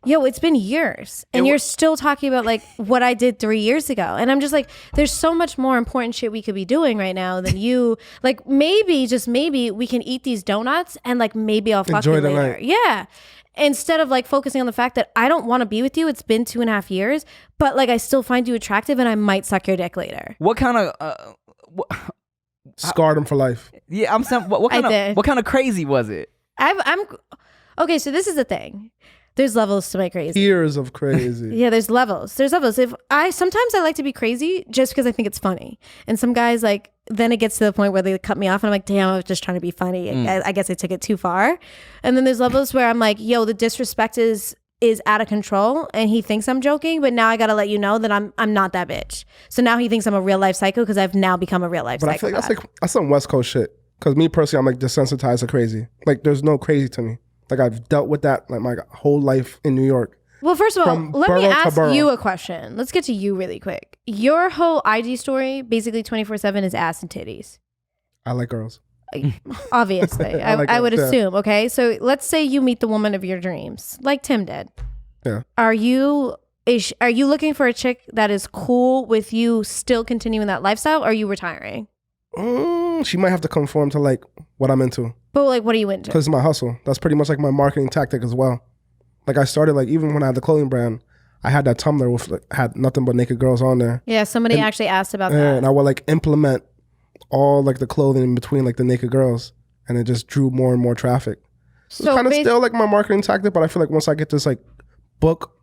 yo, it's been years and you're still talking about like what I did 3 years ago. And I'm just like, there's so much more important shit we could be doing right now than you. Like maybe, just maybe we can eat these donuts and like maybe I'll fuck you Enjoy the later. night. Yeah. Instead of like focusing on the fact that I don't want to be with you. It's been 2.5 years, but like I still find you attractive and I might suck your dick later. What kind of Scarred him for life. yeah, I'm saying what kind of crazy was it? I'm okay. So this is the thing. There's levels to my crazy. Years of crazy. Yeah, there's levels. Sometimes I like to be crazy just because I think it's funny. And some guys like, then it gets to the point where they cut me off and I'm like, damn, I was just trying to be funny. I guess I took it too far. And then there's levels where I'm like, yo, the disrespect is out of control and he thinks I'm joking, but now I got to let you know that I'm not that bitch. So now he thinks I'm a real life psycho because I've now become a real life But psycho. I feel like that's some West Coast shit. Because me personally, I'm like desensitized to crazy. Like there's no crazy to me. Like I've dealt with that like my whole life in New York. Well, first of all, From let me borough to ask borough. you a question. Let's get to you really quick. Your whole IG story, basically 24/7, is ass and titties. I like girls. Obviously, I would assume. Okay, so let's say you meet the woman of your dreams, like Tim did. Yeah. Are you looking for a chick that is cool with you still continuing that lifestyle, or are you retiring? She might have to conform to like what I'm into. But like, what are you into? Because it's my hustle. That's pretty much like my marketing tactic as well. Like I started like even when I had the clothing brand, I had that Tumblr with like, had nothing but naked girls on there. Yeah, somebody actually asked about that. And I would like implement all like the clothing in between like the naked girls, and it just drew more and more traffic. So it's kind of still like my marketing tactic, but I feel like once I get this like book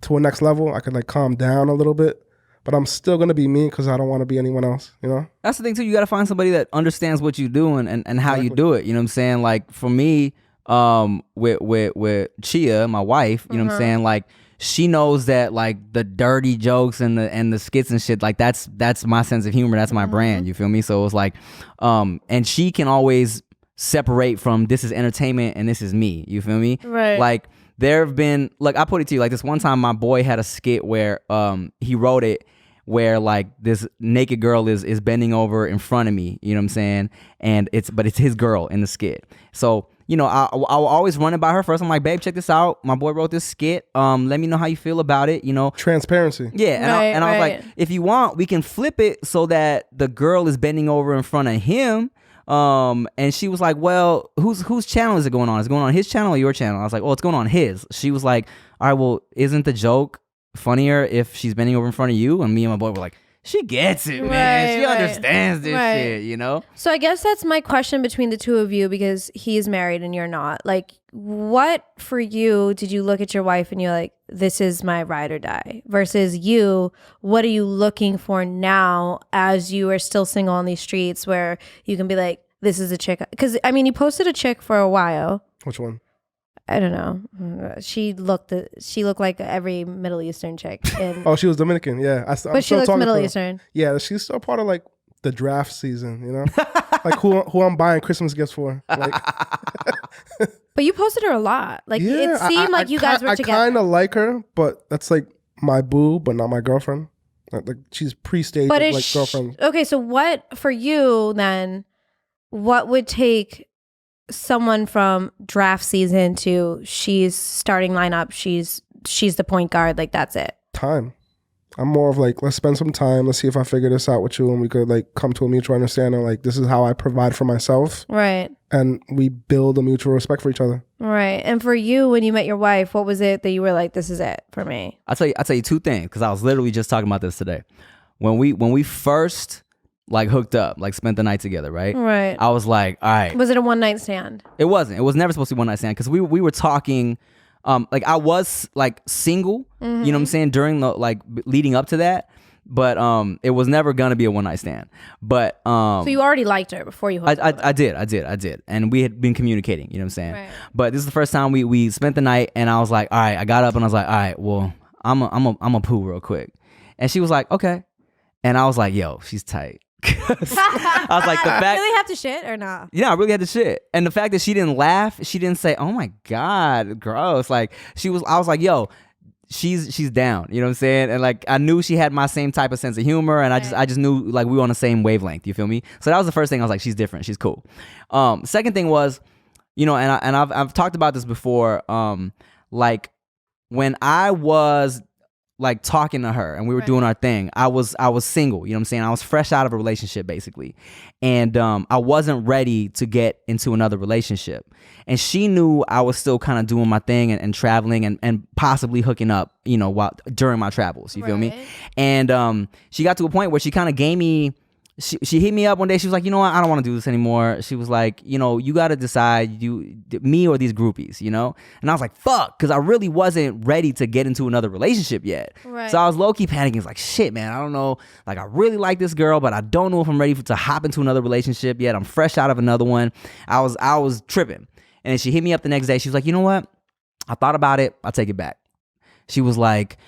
to a next level, I could like calm down a little bit. But I'm still gonna be me because I don't want to be anyone else, you know? That's the thing too. You gotta find somebody that understands what you're doing and how you do it. You know what I'm saying? Like for me, with Chia, my wife, you know what I'm saying? Like she knows that like the dirty jokes and the skits and shit, like that's my sense of humor. That's my brand. You feel me? So it's like, and she can always separate from this is entertainment and this is me. You feel me? Right. Like there have been, like I put it to you, like this one time my boy had a skit where he wrote it where like this naked girl is bending over in front of me, you know what I'm saying? And it's his girl in the skit. So, you know, I'll always run it by her first. I'm like, babe, check this out. My boy wrote this skit. Let me know how you feel about it, you know? Transparency. Yeah. And I was like, if you want, we can flip it so that the girl is bending over in front of him. And she was like, well, whose channel is it going on? Is it going on his channel or your channel? I was like, oh, it's going on his. She was like, all right, well, isn't the joke funnier if she's bending over in front of you? And me and my boy were like, she gets it, man. She understands this shit, you know? So I guess that's my question between the two of you, because he is married and you're not. Like, what for you did you look at your wife and you're like, this is my ride or die? Versus you, what are you looking for now as you are still single on these streets where you can be like, this is a chick? Because, I mean, you posted a chick for a while. Which one? I don't know. She looked like every Middle Eastern chick. Oh, she was Dominican. Yeah, but she looks Middle Eastern. Yeah, she's still part of like the draft season. You know, like who I'm buying Christmas gifts for. Like, but you posted her a lot. Like yeah, it seemed like you guys were together. I kind of like her, but that's like my boo, but not my girlfriend. Like she's pre-staged with, like girlfriend. Okay, so what for you then? What would take someone from draft season to she's starting lineup, she's the point guard, like that's it? Time. I'm more of like, let's spend some time. Let's see if I figure this out with you and we could like come to a mutual understanding. Like, this is how I provide for myself. Right. And we build a mutual respect for each other. Right. And for you, when you met your wife, what was it that you were like, this is it for me? I'll tell you two things, because I was literally just talking about this today. When we first like hooked up, like spent the night together, right? Right. I was like, all right. Was it a one night stand? It wasn't. It was never supposed to be one night stand, because we were talking. Like I was like single, you know what I'm saying, during the like leading up to that, but it was never gonna be a one night stand. But so you already liked her before you hooked up? I did, and we had been communicating, you know what I'm saying. Right. But this is the first time we spent the night, and I was like, all right, I got up and I was like, all right, well, I'm a poo real quick, and she was like, okay, and I was like, yo, she's tight. I was like, the fact, really have to shit or not? Yeah, I really had to shit. And the fact that she didn't laugh, she didn't say, oh my God, gross. Like I was like, yo, she's down. You know what I'm saying? And like I knew she had my same type of sense of humor, and right. I just knew like we were on the same wavelength. You feel me? So that was the first thing. I was like, she's different. She's cool. Second thing was, you know, and I've talked about this before. Like when I was like talking to her and we were right. doing our thing, I was single, you know what I'm saying? I was fresh out of a relationship basically. And I wasn't ready to get into another relationship. And she knew I was still kind of doing my thing and traveling and possibly hooking up, you know, during my travels, you feel me? And she got to a point where she kind of gave me, she hit me up one day. She was like, you know what? I don't want to do this anymore. She was like, you know, you got to decide, me or these groupies, you know? And I was like, fuck, because I really wasn't ready to get into another relationship yet. Right. So I was low-key panicking. It's like, shit, man, I don't know. Like, I really like this girl, but I don't know if I'm ready to hop into another relationship yet. I'm fresh out of another one. I was tripping. And then she hit me up the next day. She was like, you know what? I thought about it. I'll take it back. She was like,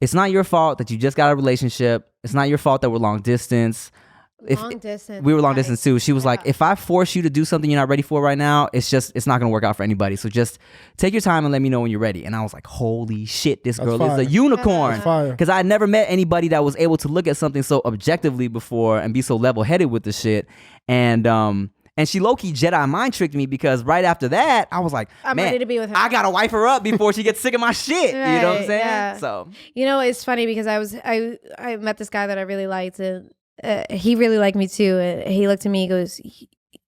it's not your fault that you just got a relationship. It's not your fault that we're long distance. Long distance. We were long distance too. She was like, if I force you to do something you're not ready for right now, it's not going to work out for anybody. So just take your time and let me know when you're ready. And I was like, holy shit, this girl is a unicorn. Because I had never met anybody that was able to look at something so objectively before and be so level-headed with the shit. And she low-key Jedi mind tricked me, because right after that, I was like, I'm man, ready to be with her. I got to wipe her up before she gets sick of my shit. Right, you know what I'm saying? Yeah. So, you know, it's funny because I met this guy that I really liked, and he really liked me too. And he looked at me, he goes,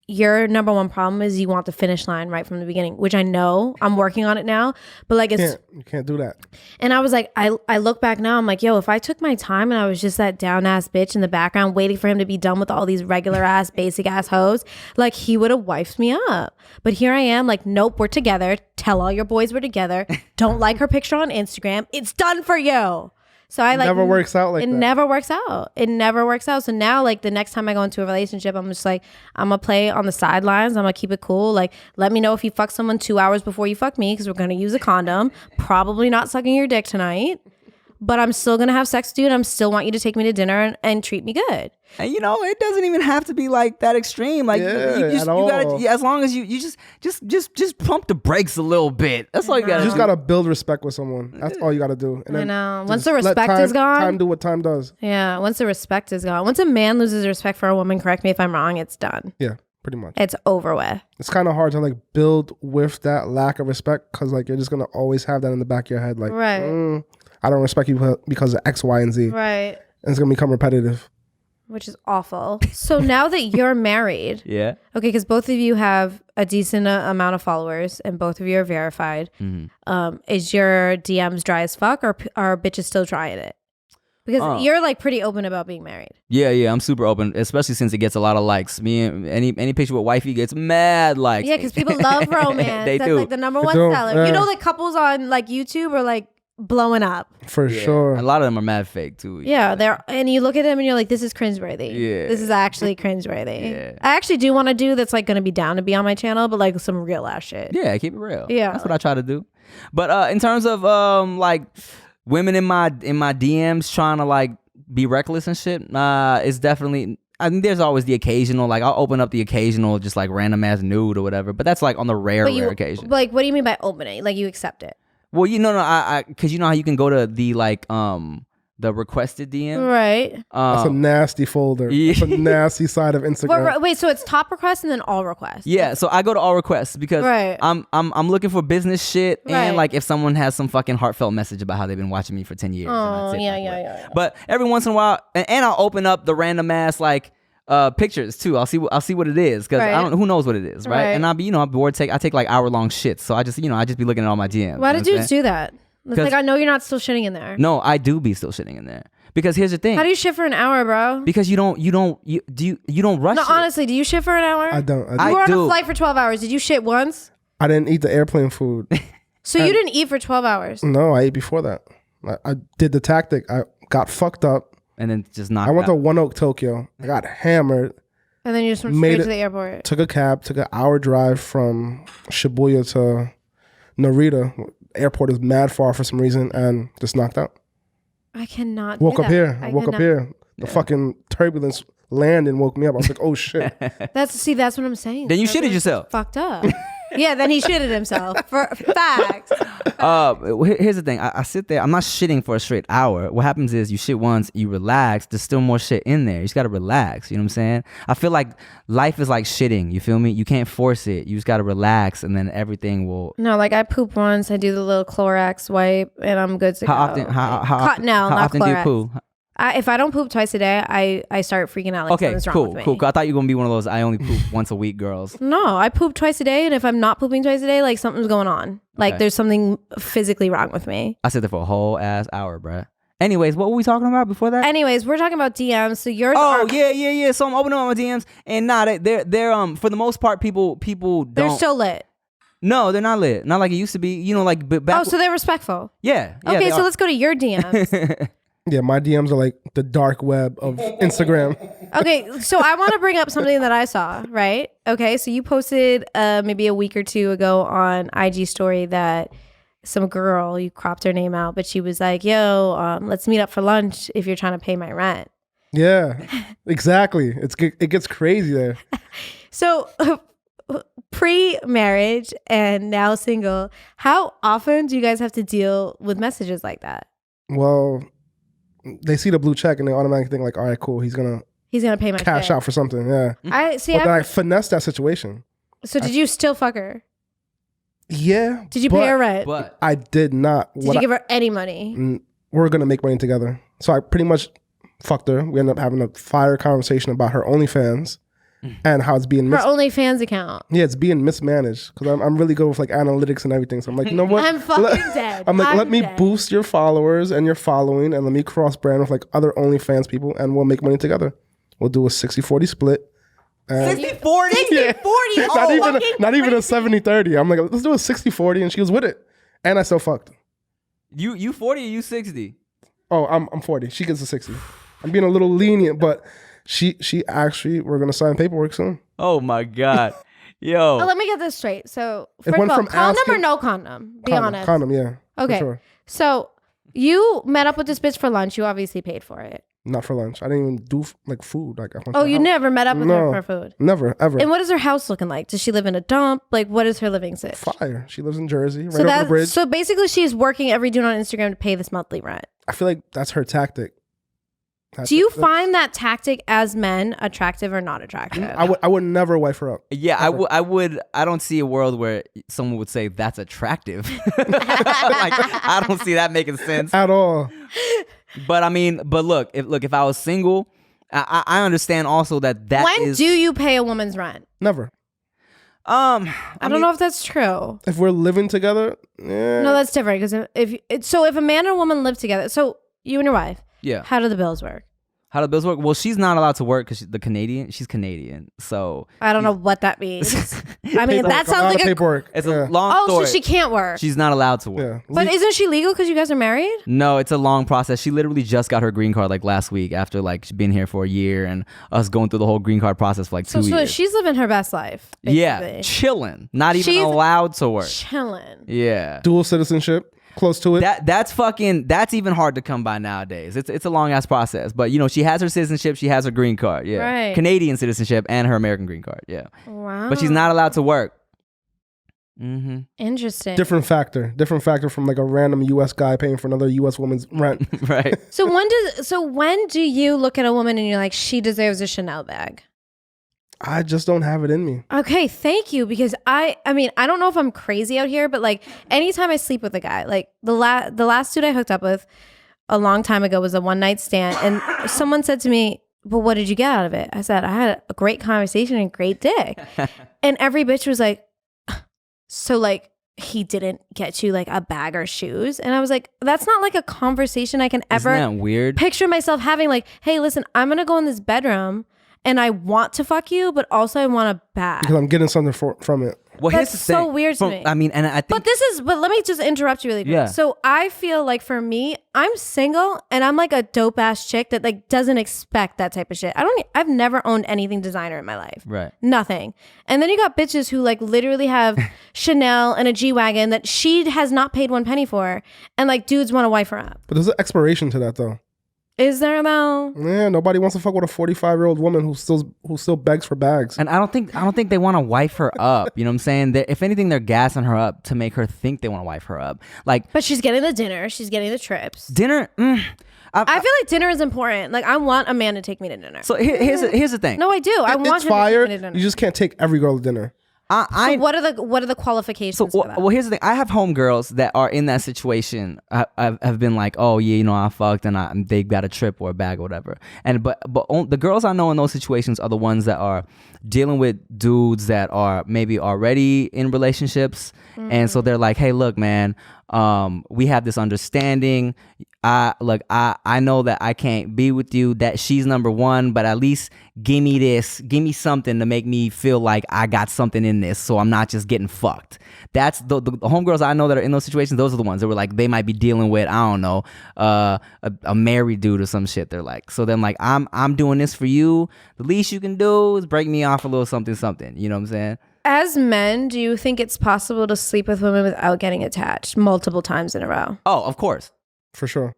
your number one problem is you want the finish line right from the beginning, which I know I'm working on it now, but like you can't do that. And I was like, I look back now, I'm like, yo, if I took my time and I was just that down ass bitch in the background waiting for him to be done with all these regular ass basic ass hoes, like he would have wifed me up. But here I am, like, nope, we're together. Tell all your boys we're together. Don't like her picture on Instagram. It's done for you. So I like never works out like it that. never works out. It never works out. So now, like, the next time I go into a relationship, I'm just like, I'm gonna play on the sidelines. I'm gonna keep it cool. Like, let me know if you fuck someone 2 hours before you fuck me, because we're gonna use a condom. Probably not sucking your dick tonight, but I'm still gonna have sex with you, and I'm still want you to take me to dinner and treat me good. And you know, it doesn't even have to be like that extreme. Like you gotta, as long as you just pump the brakes a little bit. That's all you gotta do. You just gotta build respect with someone. That's all you gotta do. And I know. Once the the respect is gone, time do what time does. Yeah. Once the respect is gone, once a man loses respect for a woman, correct me if I'm wrong, it's done. Yeah, pretty much. It's over with. It's kind of hard to like build with that lack of respect, because like you're just gonna always have that in the back of your head. Like, right. I don't respect you because of X, Y, and Z. Right. And it's gonna become repetitive. Which is awful. So now that you're married, yeah, okay, because both of you have a decent amount of followers and both of you are verified. Mm-hmm. Is your DMs dry as fuck, or are bitches still trying it? Because you're like pretty open about being married. Yeah, I'm super open, especially since it gets a lot of likes. Me and any picture with wifey gets mad likes. Yeah, because people love romance. They That's do. like the number one seller. Yeah. You know, like couples on like YouTube are like blowing up. For sure. A lot of them are mad fake too. Yeah, they're, and you look at them and you're like, this is cringeworthy. Yeah. This is actually cringeworthy. Yeah. I actually do want to do that's like going to be down to be on my channel, but like some real ass shit. Yeah, keep it real. Yeah. That's what I try to do. But in terms of like women in my DMs trying to like be reckless and shit, it's definitely, I think there's always the occasional, like I'll open up the occasional just like random ass nude or whatever, but that's like on the rare occasion. Like, what do you mean by opening? Like you accept it? Well, I because you know how you can go to the like the requested DM. Right. That's a nasty folder. Yeah. That's a nasty side of Instagram. Wait, so it's top requests and then all requests. Yeah, so I go to all requests because I'm looking for business shit and like if someone has some fucking heartfelt message about how they've been watching me for 10 years. Oh, yeah. But every once in a while, and I'll open up the random ass like pictures too. I'll see what it is because I don't. Who knows what it is, right? And I'll be I'm bored. I take like hour-long shits, so I just be looking at all my DMs. Why did you do that? It's like I know you're not still shitting in there. No, I do be still shitting in there. Because here's the thing. How do you shit for an hour, bro? Because you don't rush. No, honestly, do you shit for an hour? I don't. You were on a flight for 12 hours. Did you shit once? I didn't eat the airplane food. So you didn't eat for 12 hours? No, I ate before that. I did the tactic. I got fucked up. And then just knocked out. I went to One Oak, Tokyo. I got hammered. And then you just went straight to the airport. Took a cab. Took an hour drive from Shibuya to Narita. Airport is mad far for some reason, and just knocked out. I cannot. Woke up here. The fucking turbulence landed and woke me up. I was like, oh shit. That's what I'm saying. Then you shitted yourself. Fucked up. Yeah, then he shitted himself. For facts. Here's the thing. I sit there. I'm not shitting for a straight hour. What happens is you shit once, you relax. There's still more shit in there. You just got to relax. You know what I'm saying? I feel like life is like shitting. You feel me? You can't force it. You just got to relax and then everything will. No, like I poop once. I do the little Clorox wipe and I'm good to go. How often do you poo? If I don't poop twice a day, I start freaking out. Like something's wrong with me. Cool. I thought you were gonna be one of those I only poop once a week girls. No, I poop twice a day, and if I'm not pooping twice a day, like something's going on. Like there's something physically wrong with me. I sit there for a whole ass hour, bruh. Anyways, what were we talking about before that? Anyways, we're talking about DMs. So yours. Oh yeah. So I'm opening up my DMs, and they're for the most part people don't. They're still lit. No, they're not lit. Not like it used to be. You know, like back. Oh, so they're respectful. Yeah. Okay, so let's go to your DMs. Yeah, my DMs are like the dark web of Instagram. Okay, so I want to bring up something that I saw, right? Okay, so you posted maybe a week or two ago on IG story that some girl, you cropped her name out, but she was like, yo, let's meet up for lunch if you're trying to pay my rent. Yeah, exactly. It gets crazy there. So pre-marriage and now single, how often do you guys have to deal with messages like that? Well, they see the blue check and they automatically think like, all right, cool. He's gonna pay my cash out for something. Yeah. I see. But then I finessed that situation. So did you still fuck her? Yeah. Did you pay her rent? But I did not. Did you give her any money? We're gonna make money together. So I pretty much fucked her. We ended up having a fire conversation about her OnlyFans and how it's being her OnlyFans account. Yeah, it's being mismanaged because I'm really good with like analytics and everything. So I'm like, you know what? I'm fucking dead. I'm like, let me boost your followers and your following, and let me cross brand with like other OnlyFans people, and we'll make money together. We'll do a 60-40 split. 60-40? 60-40? Not even a 70-30. I'm like, let's do a 60-40, and she was with it. And I still fucked. You 40 or you 60? Oh, I'm 40. She gets a 60. I'm being a little lenient, but she actually, we're gonna sign paperwork soon. Oh my God. Yo. Oh, let me get this straight. So first of all, condom or no condom? Be honest. Condom, yeah. Okay. Sure. So you met up with this bitch for lunch. You obviously paid for it. Not for lunch. I didn't even do like food. Like, you never met up with her for food? Never, ever. And what is her house looking like? Does she live in a dump? Like, what is her living situation? Fire. She lives in Jersey, right over the bridge. So basically, she's working every day on Instagram to pay this monthly rent. I feel like that's her tactic. Do you find that tactic as men attractive or not attractive? I would never wife her up. Yeah, I would. I don't see a world where someone would say that's attractive. Like, I don't see that making sense at all. But I mean, look, if I was single, I understand also that when do you pay a woman's rent? Never. I don't know if that's true. If we're living together, no, that's different. Because if a man and a woman live together, so you and your wife. Yeah. How do the bills work? Well, she's not allowed to work because she's Canadian. So I don't know what that means. I mean, that sounds like paperwork. It's a long story. So she can't work. She's not allowed to work. Yeah. But isn't she legal because you guys are married? No, it's a long process. She literally just got her green card like last week after like she's been here for a year and us going through the whole green card process for like 2 years. So she's living her best life. Basically. Yeah, chilling. Not even allowed to work. Chilling. Yeah. Dual citizenship. Close to it. That's even hard to come by nowadays. It's a long ass process. But you know, she has her citizenship, she has her green card. Yeah. Right. Canadian citizenship and her American green card. Yeah. Wow. But she's not allowed to work. Mm-hmm. Interesting. Different factor from like a random U.S. guy paying for another U.S. woman's rent. Right. So when do you look at a woman and you're like, she deserves a Chanel bag? I just don't have it in me. Okay, thank you. Because I mean, I don't know if I'm crazy out here, but like anytime I sleep with a guy, like the last dude I hooked up with a long time ago was a one night stand, and someone said to me, "But what did you get out of it?" I said, "I had a great conversation and great dick," and every bitch was like, "So like he didn't get you like a bag or shoes?" And I was like, "That's not like a conversation I can ever Isn't that weird? Picture myself having. Like, hey, listen, I'm gonna go in this bedroom." And I want to fuck you, but also I want a bag. Because I'm getting something from it. Well, That's here's the thing. so weird to me. I mean, and I think. But let me just interrupt you really quick. Yeah. So I feel like for me, I'm single and I'm like a dope ass chick that like doesn't expect that type of shit. I've never owned anything designer in my life. Right. Nothing. And then you got bitches who like literally have Chanel and a G-Wagon that she has not paid one penny for. And like dudes want to wife her up. But there's an expiration to that though. Is there though? Yeah, nobody wants to fuck with a 45-year-old woman who still begs for bags. And I don't think they want to wife her up. You know what I'm saying? If anything, they're gassing her up to make her think they want to wife her up. Like, But she's getting the dinner. She's getting the trips. dinner. I feel like dinner is important. Like I want a man to take me to dinner. So here's the thing. No, I do. I want It's him fire. to take me to dinner. You just can't take every girl to dinner. So what are the qualifications for that? Well, here's the thing. I have homegirls that are in that situation. I've been like, oh yeah, you know, I fucked and they got a trip or a bag or whatever. And but the girls I know in those situations are the ones that are dealing with dudes that are maybe already in relationships, and so they're like, hey, look, man, we have this understanding. I know that I can't be with you, that she's number one, but at least give me something to make me feel like I got something in this, so I'm not just getting fucked. That's the homegirls I know that are in those situations. Those are the ones that were like, they might be dealing with, I don't know, a married dude or some shit. They're like, so then like, I'm doing this for you. The least you can do is break me off a little something. You know what I'm saying? As men, do you think it's possible to sleep with women without getting attached multiple times in a row? Oh, of course. For sure.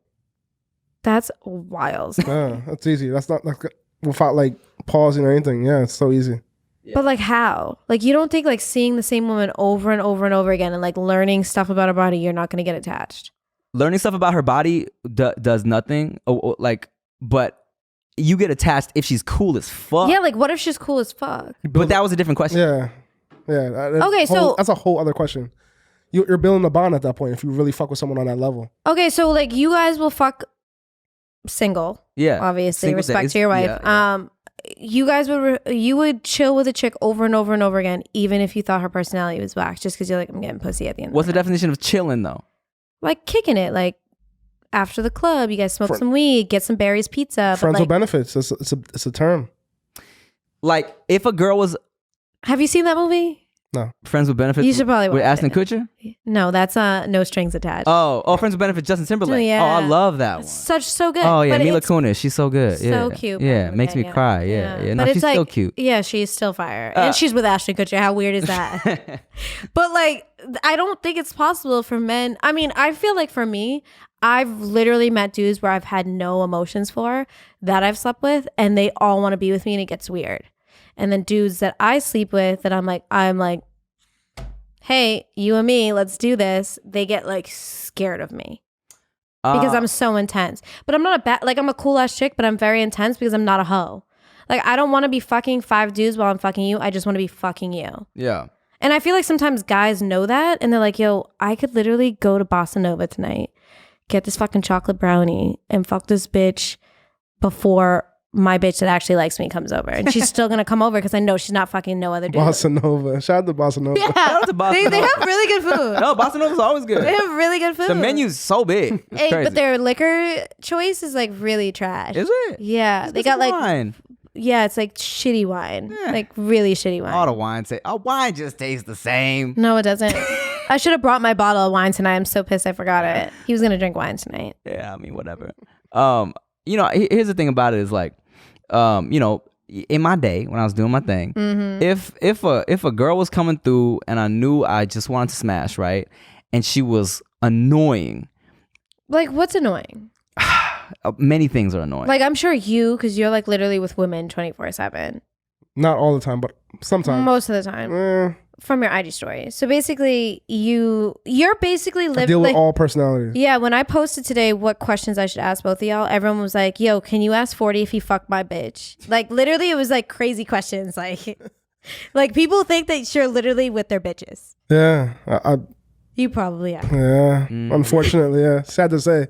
That's wild. Yeah, that's easy. That's not like without like pausing or anything. Yeah, it's so easy. But like how? Like you don't think like seeing the same woman over and over and over again and like learning stuff about her body, you're not going to get attached? Learning stuff about her body does nothing. But you get attached if she's cool as fuck. Yeah, like what if she's cool as fuck? But that was a different question. Yeah. Okay, so that's a whole other question. You're building a bond at that point if you really fuck with someone on that level. Okay, so like you guys will fuck single. Yeah. Obviously, Single respect days. to your wife. Yeah. You guys would chill with a chick over and over and over again, even if you thought her personality was whack, just because you're like, I'm getting pussy at the end. What's the of the night. definition of chilling though? Like kicking it, like after the club, you guys smoke some weed, get some Barry's pizza. Friends but with benefits. It's a term. Like if a girl was have you seen that movie? No. Friends with Benefits. You should probably watch with Ashton it. Kutcher. No, that's No Strings Attached. Oh, Friends with Benefits. Justin Timberlake. Yeah. Oh, I love that one. So good. Oh yeah, But Mila it's Kunis. She's so good. so Yeah. cute. Yeah, makes me cry. Yeah. No, But she's it's like, still cute. Yeah, she's still fire, and she's with Ashton Kutcher. How weird is that? But like, I don't think it's possible for men. I mean, I feel like for me, I've literally met dudes where I've had no emotions for that I've slept with, and they all want to be with me, and it gets weird. And then dudes that I sleep with that I'm like, hey, you and me, let's do this. They get like scared of me because I'm so intense. But I'm not I'm a cool ass chick, but I'm very intense because I'm not a hoe. Like I don't want to be fucking 5 dudes while I'm fucking you. I just want to be fucking you. Yeah. And I feel like sometimes guys know that and they're like, yo, I could literally go to Bossa Nova tonight, get this fucking chocolate brownie and fuck this bitch before my bitch that actually likes me comes over, and she's still gonna come over because I know she's not fucking no other dude. Bossa Nova. Shout out to Bossa Nova. Yeah, out to Bossa they Nova. have really good food. No, Bossa Nova's always good. They have really good food. The menu's so big. It's Hey, crazy. but their liquor choice is like really trash. Is it? Yeah, they got like wine. yeah, it's like shitty wine, Yeah. like really shitty wine. All the wine say, wine just tastes the same. No, it doesn't. I should have brought my bottle of wine tonight. I'm so pissed I forgot it. He was gonna drink wine tonight. Yeah, I mean, whatever. Here's the thing about it is like, in my day when I was doing my thing, if a girl was coming through and I knew I just wanted to smash, right, and she was annoying. Like, what's annoying? Many things are annoying. Like, I'm sure you, because you're like literally with women 24/7. Not all the time, but sometimes. Most of the time. from your IG story. So basically, you're basically living. I deal with all personalities. Yeah, when I posted today what questions I should ask both of y'all, everyone was like, "Yo, can you ask 40 if he fucked my bitch?" Like literally, it was like crazy questions. Like people think that you're literally with their bitches. Yeah, You probably are. Yeah, unfortunately, yeah. Sad to say.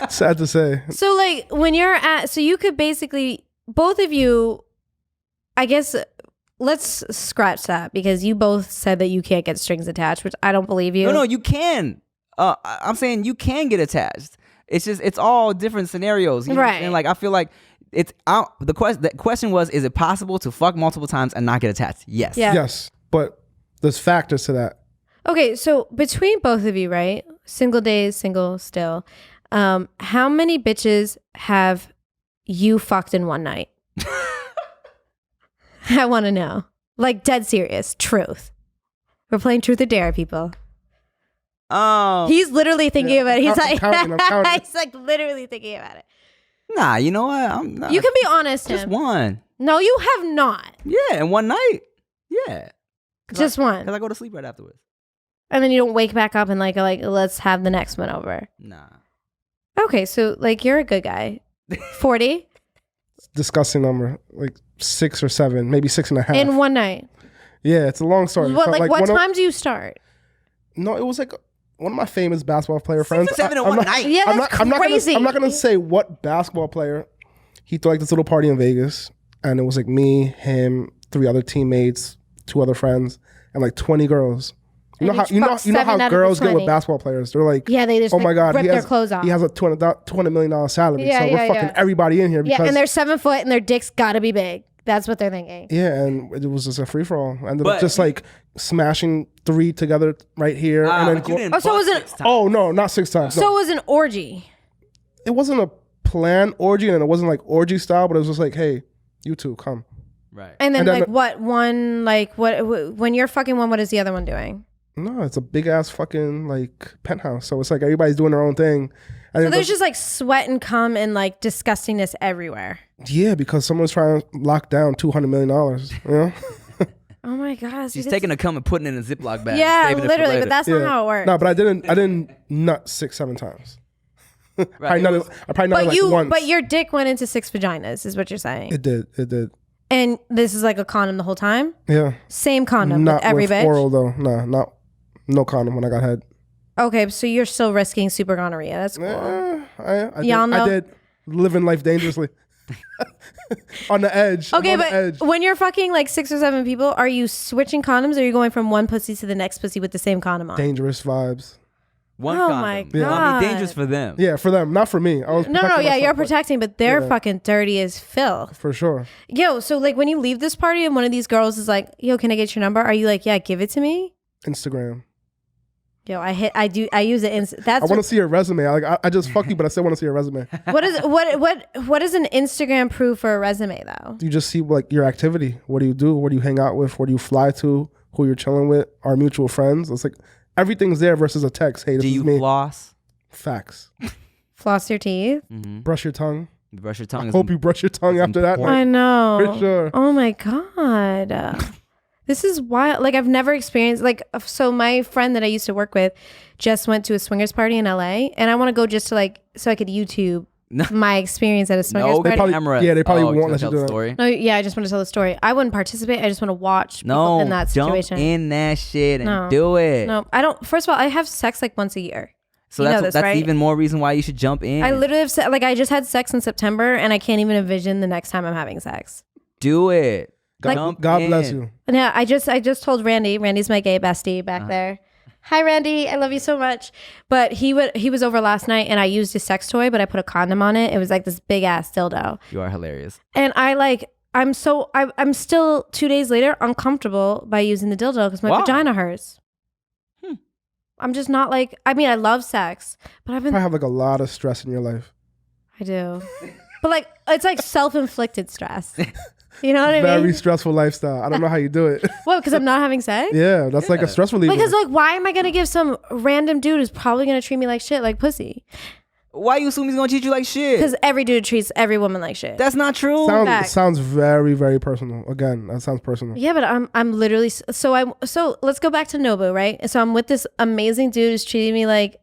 Sad to say. So like when you're so you could basically both of you, I guess. Let's scratch that because you both said that you can't get strings attached, which I don't believe you. No, you can. I'm saying you can get attached. It's just it's all different scenarios, you know right? And like I feel like it's out. The question was: is it possible to fuck multiple times and not get attached? Yes. Yeah. Yes, but there's factors to that. Okay, so between both of you, right? Single days, single still. How many bitches have you fucked in one night? I want to know. Like dead serious. Truth. We're playing truth or dare, people. He's literally thinking about it. He's I'm counting. he's like literally thinking about it. Nah, you know what? I'm not. You can be honest, Just Tim. one. No, you have not. Yeah, in one night. Yeah. Just one. Because I go to sleep right afterwards. And then you don't wake back up and like let's have the next one over. Nah. Okay, so like you're a good guy. 40 Disgusting number, like 6 or 7, maybe 6.5 in one night. Yeah, it's a long story. What Like time do you start? No, it was like one of my famous basketball player friends. 6 or 7 in one night. Yeah, that's crazy. I'm not gonna say what basketball player. He threw like this little party in Vegas, and it was like me, him, 3 other teammates, 2 other friends, and like 20 girls. You know how girls get with basketball players. They're like, yeah, they just oh my god, rip their clothes off. He has a $20 million salary, Yeah, so we're fucking everybody in here. Because, yeah, and they're 7 foot and their dick's gotta be big. That's what they're thinking. Yeah, and it was just a free for all. Ended up just like smashing 3 together right here, and then not 6 times. So it was an orgy. It wasn't a planned orgy, and it wasn't like orgy style, but it was just like, hey, you two come. Right. And then when you're fucking one, what is the other one doing? No, it's a big ass fucking like penthouse. So it's like everybody's doing their own thing. And so there's just like sweat and cum and like disgustingness everywhere. Yeah, because someone's trying to lock down $200 million. You know? Oh my god! She's taking a cum and putting it in a Ziploc bag. Yeah, literally, but that's not how it works. No, but I didn't nut 6-7 times. Right. I probably nutted like once. But your dick went into 6 vaginas, is what you're saying. It did. And this is like a condom the whole time? Yeah. Same condom not with every with bitch? Oral though. No condom when I got head. Okay, so you're still risking super gonorrhea. That's cool. I did living life dangerously. On the edge. Okay, but when you're fucking like 6 or 7 people, are you switching condoms or are you going from one pussy to the next pussy with the same condom on? Dangerous vibes. One condom. My god! Yeah. I mean, dangerous for them. Yeah, for them, not for me. I was you're protecting, but they're fucking dirty as filth. For sure. Yo, so like when you leave this party and one of these girls is like, "Yo, can I get your number?" Are you like, "Yeah, give it to me"? Instagram. Yo, I use it. I want to see your resume. I just fuck you, but I still want to see your resume. What is an Instagram proof for a resume though? You just see like your activity. What do you do? Where do you hang out with? Where do you fly to? Who you're chilling with? Our mutual friends. It's like everything's there versus a text. Hey, this is me. Do you floss? Facts. Floss your teeth. Mm-hmm. Brush your tongue. Brush your tongue. I hope you brush your tongue after that. I know. For sure. Oh my god. This is wild. Like I've never experienced so my friend that I used to work with just went to a swingers party in LA and I want to go just to so I could YouTube my experience at a swingers party. They probably won't let you do that. Story. No, yeah, I just want to tell the story. I wouldn't participate. I just want to watch people in that situation. Jump in that shit and do it. No, I don't. First of all, I have sex like once a year. So that's right? Even more reason why you should jump in. I literally have I just had sex in September and I can't even envision the next time I'm having sex. Do it. God bless you. Yeah, I just told Randy. Randy's my gay bestie back there. Hi, Randy. I love you so much. But he was over last night and I used his sex toy, but I put a condom on it. It was like this big ass dildo. You are hilarious. And I'm still 2 days later uncomfortable by using the dildo because my vagina hurts. I'm just not I love sex, but I've been. I have a lot of stress in your life. I do. But it's self-inflicted stress. You know what I mean? Very stressful lifestyle. I don't know how you do it. What? Because I'm not having sex? Yeah, that's like a stress reliever. Because why am I gonna give some random dude who's probably gonna treat me like shit, like pussy? Why you assume he's gonna treat you like shit? Because every dude treats every woman like shit. That's not true. Sounds very, very personal. Again, that sounds personal. Yeah, but I'm literally so let's go back to Nobu, right? So I'm with this amazing dude who's treating me like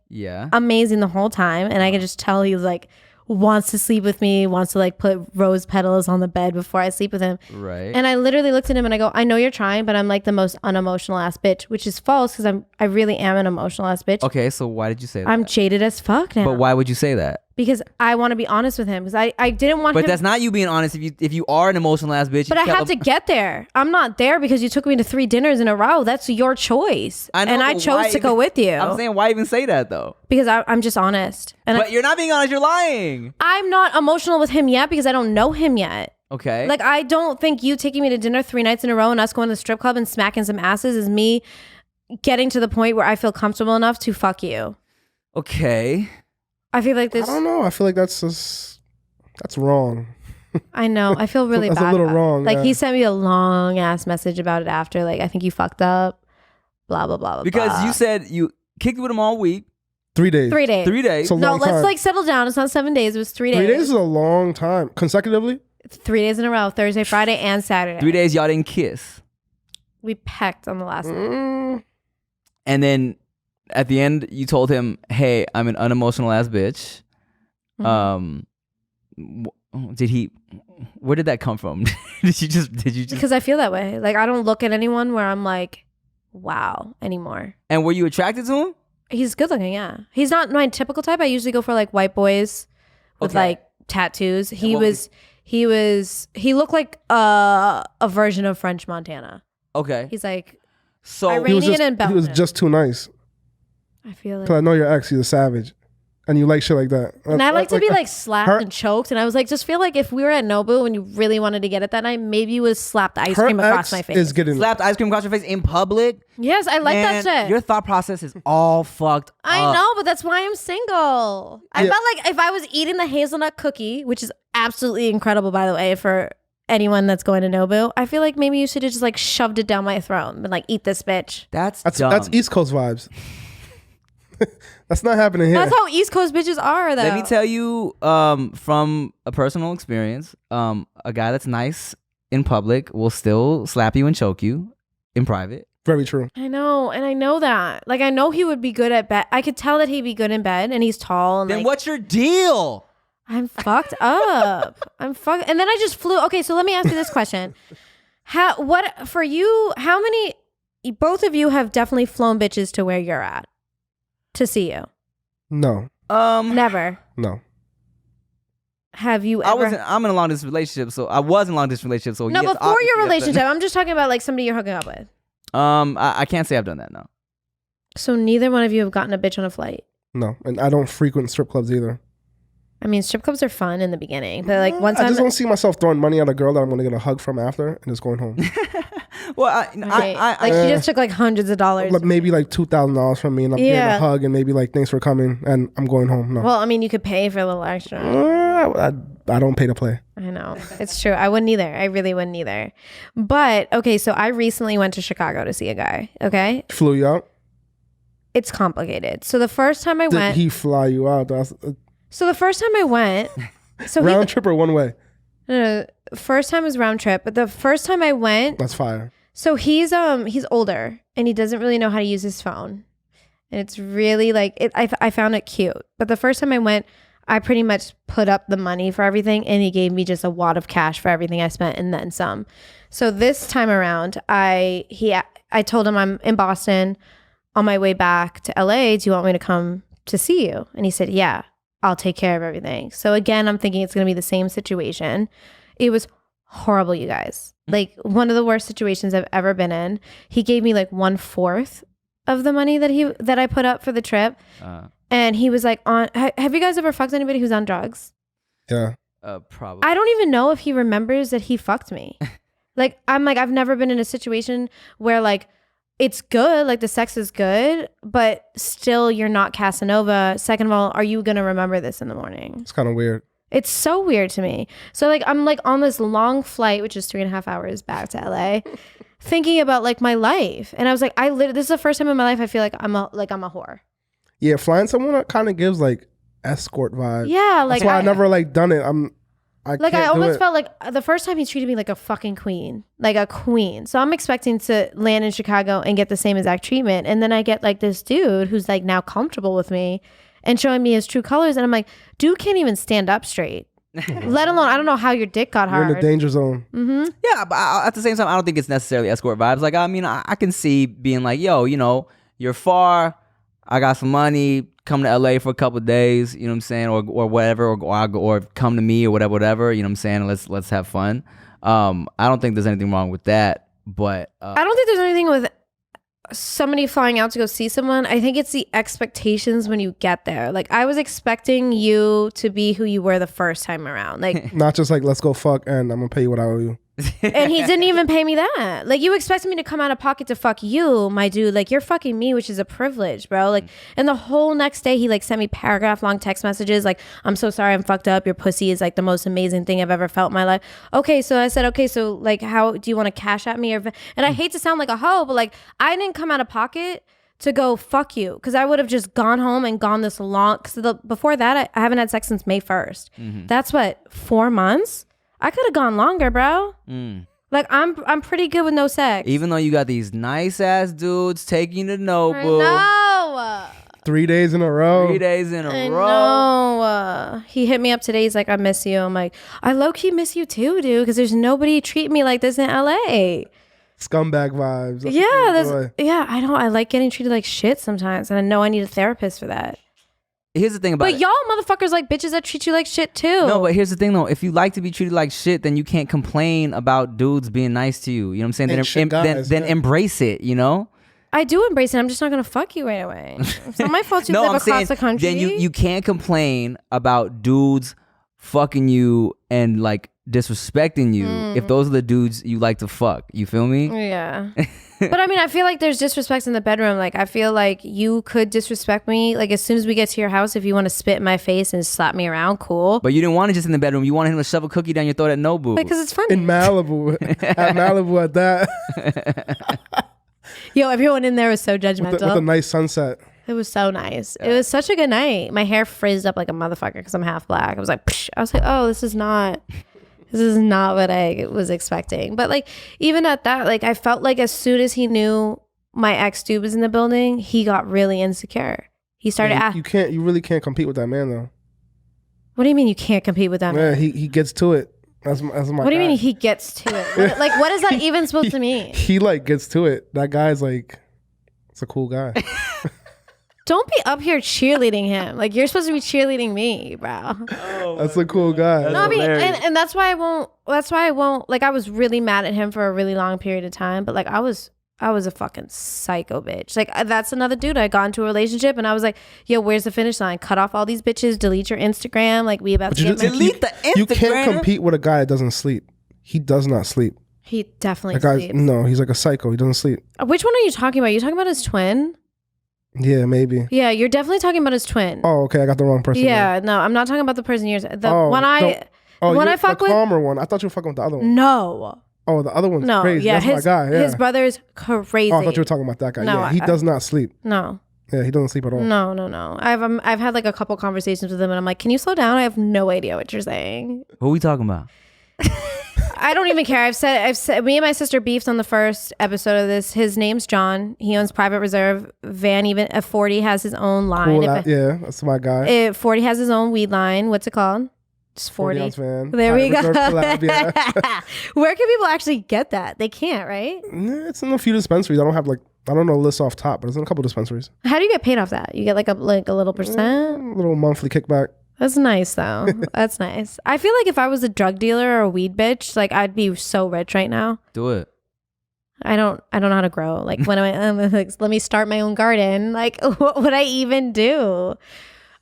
amazing the whole time, and I can just tell he's like wants to sleep with me, wants to like put rose petals on the bed before I sleep with him. Right. And I literally looked at him and I go, I know you're trying, but I'm like the most unemotional ass bitch, which is false because I really am an emotional ass bitch. Okay, so why did you say that? I'm jaded as fuck now. But why would you say that? Because I want to be honest with him. Because I didn't want him. But that's not you being honest. If you are an emotional ass bitch. But I have to get there. I'm not there because you took me to 3 dinners in a row. That's your choice. I know, and I chose to go with you. I'm saying, why even say that though? Because I'm just honest. But you're not being honest. You're lying. I'm not emotional with him yet because I don't know him yet. Okay. Like, I don't think you taking me to dinner 3 nights in a row and us going to the strip club and smacking some asses is me getting to the point where I feel comfortable enough to fuck you. Okay. I feel like this. I don't know. I feel like that's wrong. I know. I feel really that's bad. a little wrong. Like, he sent me a long ass message about it after. Like, I think you fucked up. Blah, blah, blah, blah. Because you said you kicked with him all week. 3 days. 3 days. 3 days. No, let's like settle down. It's not 7 days. It was 3 days. 3 days is a long time. Consecutively? 3 days in a row. Thursday, Friday, and Saturday. 3 days y'all didn't kiss. We pecked on the last one. And then at the end, you told him, hey, I'm an unemotional ass bitch. Where did that come from? did you just Because I feel that way. Like, I don't look at anyone where I'm like, wow, anymore. And were you attracted to him? He's good looking, yeah. He's not my typical type. I usually go for like white boys with like tattoos. He looked like a version of French Montana. Okay. He's like Iranian and Belgian. He was just too nice. I feel like. Because I know your ex, he's a savage. And you like shit like that. And I like to be like slapped and choked. And I was like, just feel like if we were at Nobu and you really wanted to get it that night, maybe you would slap the ice cream across my face. Slapped ice cream across your face in public? Yes, I like that shit. Your thought process is all fucked up. I know, but that's why I'm single. I felt like if I was eating the hazelnut cookie, which is absolutely incredible, by the way, for anyone that's going to Nobu, I feel like maybe you should have just like shoved it down my throat and been like, eat this bitch. That's dumb. That's East Coast vibes. That's not happening here. That's how East Coast bitches are, though. Let me tell you from a personal experience, a guy that's nice in public will still slap you and choke you in private. Very true. I know, and I know that. Like, I know he would be good at bed. I could tell that he'd be good in bed, and he's tall. And then like, what's your deal? I'm fucked up. And then I just flew. Okay, so let me ask you this question. How many, both of you have definitely flown bitches to where you're at to see you? No. Never. No. Have you ever? I'm in a long distance relationship, so I was in a long distance relationship. So no, yes, before your relationship, I'm just talking about like somebody you're hooking up with. I can't say I've done that, no. So neither one of you have gotten a bitch on a flight? No, and I don't frequent strip clubs either. I mean, strip clubs are fun in the beginning, but like one time, I just don't see myself throwing money at a girl that I'm going to get a hug from after and just going home. Well, he just took like hundreds of dollars. Like maybe like $2,000 from me, and I'm getting a hug, and maybe like thanks for coming, and I'm going home. No. Well, I mean, you could pay for a little extra. I don't pay to play. I know, it's true. I wouldn't either. I really wouldn't either. But okay, so I recently went to Chicago to see a guy. Okay, flew you out. It's complicated. So the first time I went, did he fly you out? So the first time I went, so round trip or one way? No, first time was round trip, but the first time I went, that's fire. So he's older and he doesn't really know how to use his phone, and it's really like I found it cute. But the first time I went, I pretty much put up the money for everything, and he gave me just a wad of cash for everything I spent and then some. So this time around, I told him I'm in Boston on my way back to LA. Do you want me to come to see you? And he said, yeah, I'll take care of everything. So again, I'm thinking it's going to be the same situation. It was horrible, you guys. Like one of the worst situations I've ever been in. He gave me like 1/4 of the money that I put up for the trip. And he was like, have you guys ever fucked anybody who's on drugs? Yeah. Probably. I don't even know if he remembers that he fucked me. I've never been in a situation where like, it's good, like the sex is good, but still you're not Casanova. Second of all, are you going to remember this in the morning? It's kind of weird. It's so weird to me. So like, I'm like on this long flight, which is 3.5 hours back to LA, thinking about like my life. And I was like, this is the first time in my life I feel like I'm a whore. Yeah, flying someone kind of gives like escort vibe. Yeah, like that's why I never like done it. I almost felt like the first time he treated me like a fucking queen, like a queen. So I'm expecting to land in Chicago and get the same exact treatment, and then I get like this dude who's like now comfortable with me and showing me his true colors, and I'm like, dude can't even stand up straight. Let alone, I don't know how your dick got hard. You're in the danger zone. Mm-hmm. Yeah, but at the same time, I don't think it's necessarily escort vibes. Like, I mean, I can see being like, yo, you know, you're far. I got some money. Come to LA for a couple of days. You know what I'm saying, or whatever, or come to me or whatever. You know what I'm saying. Let's have fun. I don't think there's anything wrong with that. But I don't think there's anything with somebody flying out to go see someone. I think it's the expectations when you get there. Like, I was expecting you to be who you were the first time around. Like, not just like, let's go fuck and I'm gonna pay you what I owe you. And he didn't even pay me that. Like, you expected me to come out of pocket to fuck you, my dude. Like, you're fucking me, which is a privilege, bro. Like, and the whole next day, he like sent me paragraph long text messages like, I'm so sorry, I'm fucked up. Your pussy is like the most amazing thing I've ever felt in my life. Okay, so I said, okay, so like, how do you want to cash at me? And I hate to sound like a hoe, but like, I didn't come out of pocket to go fuck you, because I would have just gone home and gone this long. Because before that, I haven't had sex since May 1st. Mm-hmm. That's what, 4 months? I could have gone longer, bro. Like, I'm pretty good with no sex. Even though you got these nice ass dudes taking you to Nobu. No. 3 days in a row. 3 days in a row. No. He hit me up today. He's like, I miss you. I'm like, I low-key miss you too, dude, because there's nobody treating me like this in LA. Scumbag vibes. I like getting treated like shit sometimes, and I know I need a therapist for that. Here's the thing about But y'all motherfuckers like bitches that treat you like shit too. No, but here's the thing though. If you like to be treated like shit, then you can't complain about dudes being nice to you. You know what I'm saying? Then embrace it, you know? I do embrace it. I'm just not going to fuck you right away. It's not my fault you live across the country. Then you can't complain about dudes fucking you and like disrespecting you if those are the dudes you like to fuck. You feel me? Yeah. But I mean, I feel like there's disrespect in the bedroom. Like, I feel like you could disrespect me. Like, as soon as we get to your house, if you want to spit in my face and slap me around, cool. But you didn't want it just in the bedroom. You wanted him to shove a cookie down your throat at Nobu. Because it's funny. In Malibu. At Malibu at that. Yo, everyone in there was so judgmental. With a nice sunset. It was so nice. Yeah. It was such a good night. My hair frizzed up like a motherfucker because I'm half black. I was like, psh. I was like, oh, this is not what I was expecting. But like, even at that, like, I felt like as soon as he knew my ex dude was in the building, he got really insecure. He started you really can't compete with that man though. What do you mean you can't compete with that man? Yeah, he gets to it. That's my What do you mean he gets to it? What is that even supposed to mean? He like gets to it. That guy's like, it's a cool guy. Don't be up here cheerleading him. Like, you're supposed to be cheerleading me, bro. That's a cool guy. No, I mean, and that's why I won't. Like, I was really mad at him for a really long period of time. But like, I was a fucking psycho bitch. Like, that's another dude. I got into a relationship and I was like, yo, where's the finish line? Cut off all these bitches. Delete your Instagram. Like, we about to get delete the Instagram. You can't compete with a guy that doesn't sleep. He does not sleep. He definitely sleeps. No, he's like a psycho. He doesn't sleep. Which one are you talking about? Are you talking about his twin? Yeah, maybe. Yeah, you're definitely talking about his twin. Oh, okay. I got the wrong person. Yeah, no, I'm not talking about the person you're... I fuck with... the calmer one. I thought you were fucking with the other one. No. Oh, the other one's crazy. Yeah, that's my guy. Yeah. His brother's crazy. Oh, I thought you were talking about that guy. No, yeah, he does not sleep. No. Yeah, he doesn't sleep at all. No. I've had like a couple conversations with him and I'm like, can you slow down? I have no idea what you're saying. Who are we talking about? I don't even care. I've said me and my sister beefed on the first episode of this. His name's John. He owns Private Reserve. Van, even 40 has his own line. Cool, yeah, that's my guy. 40 has his own weed line. What's it called? It's 40. 40 Van. There we go. Collab, yeah. Where can people actually get that? They can't, right? It's in a few dispensaries. I don't know the list off top, but it's in a couple dispensaries. How do you get paid off that? You get like a little percent? A little monthly kickback. That's nice though. That's nice. I feel like if I was a drug dealer or a weed bitch, like I'd be so rich right now. Do it. I don't know how to grow. Like when like, let me start my own garden. Like what would I even do?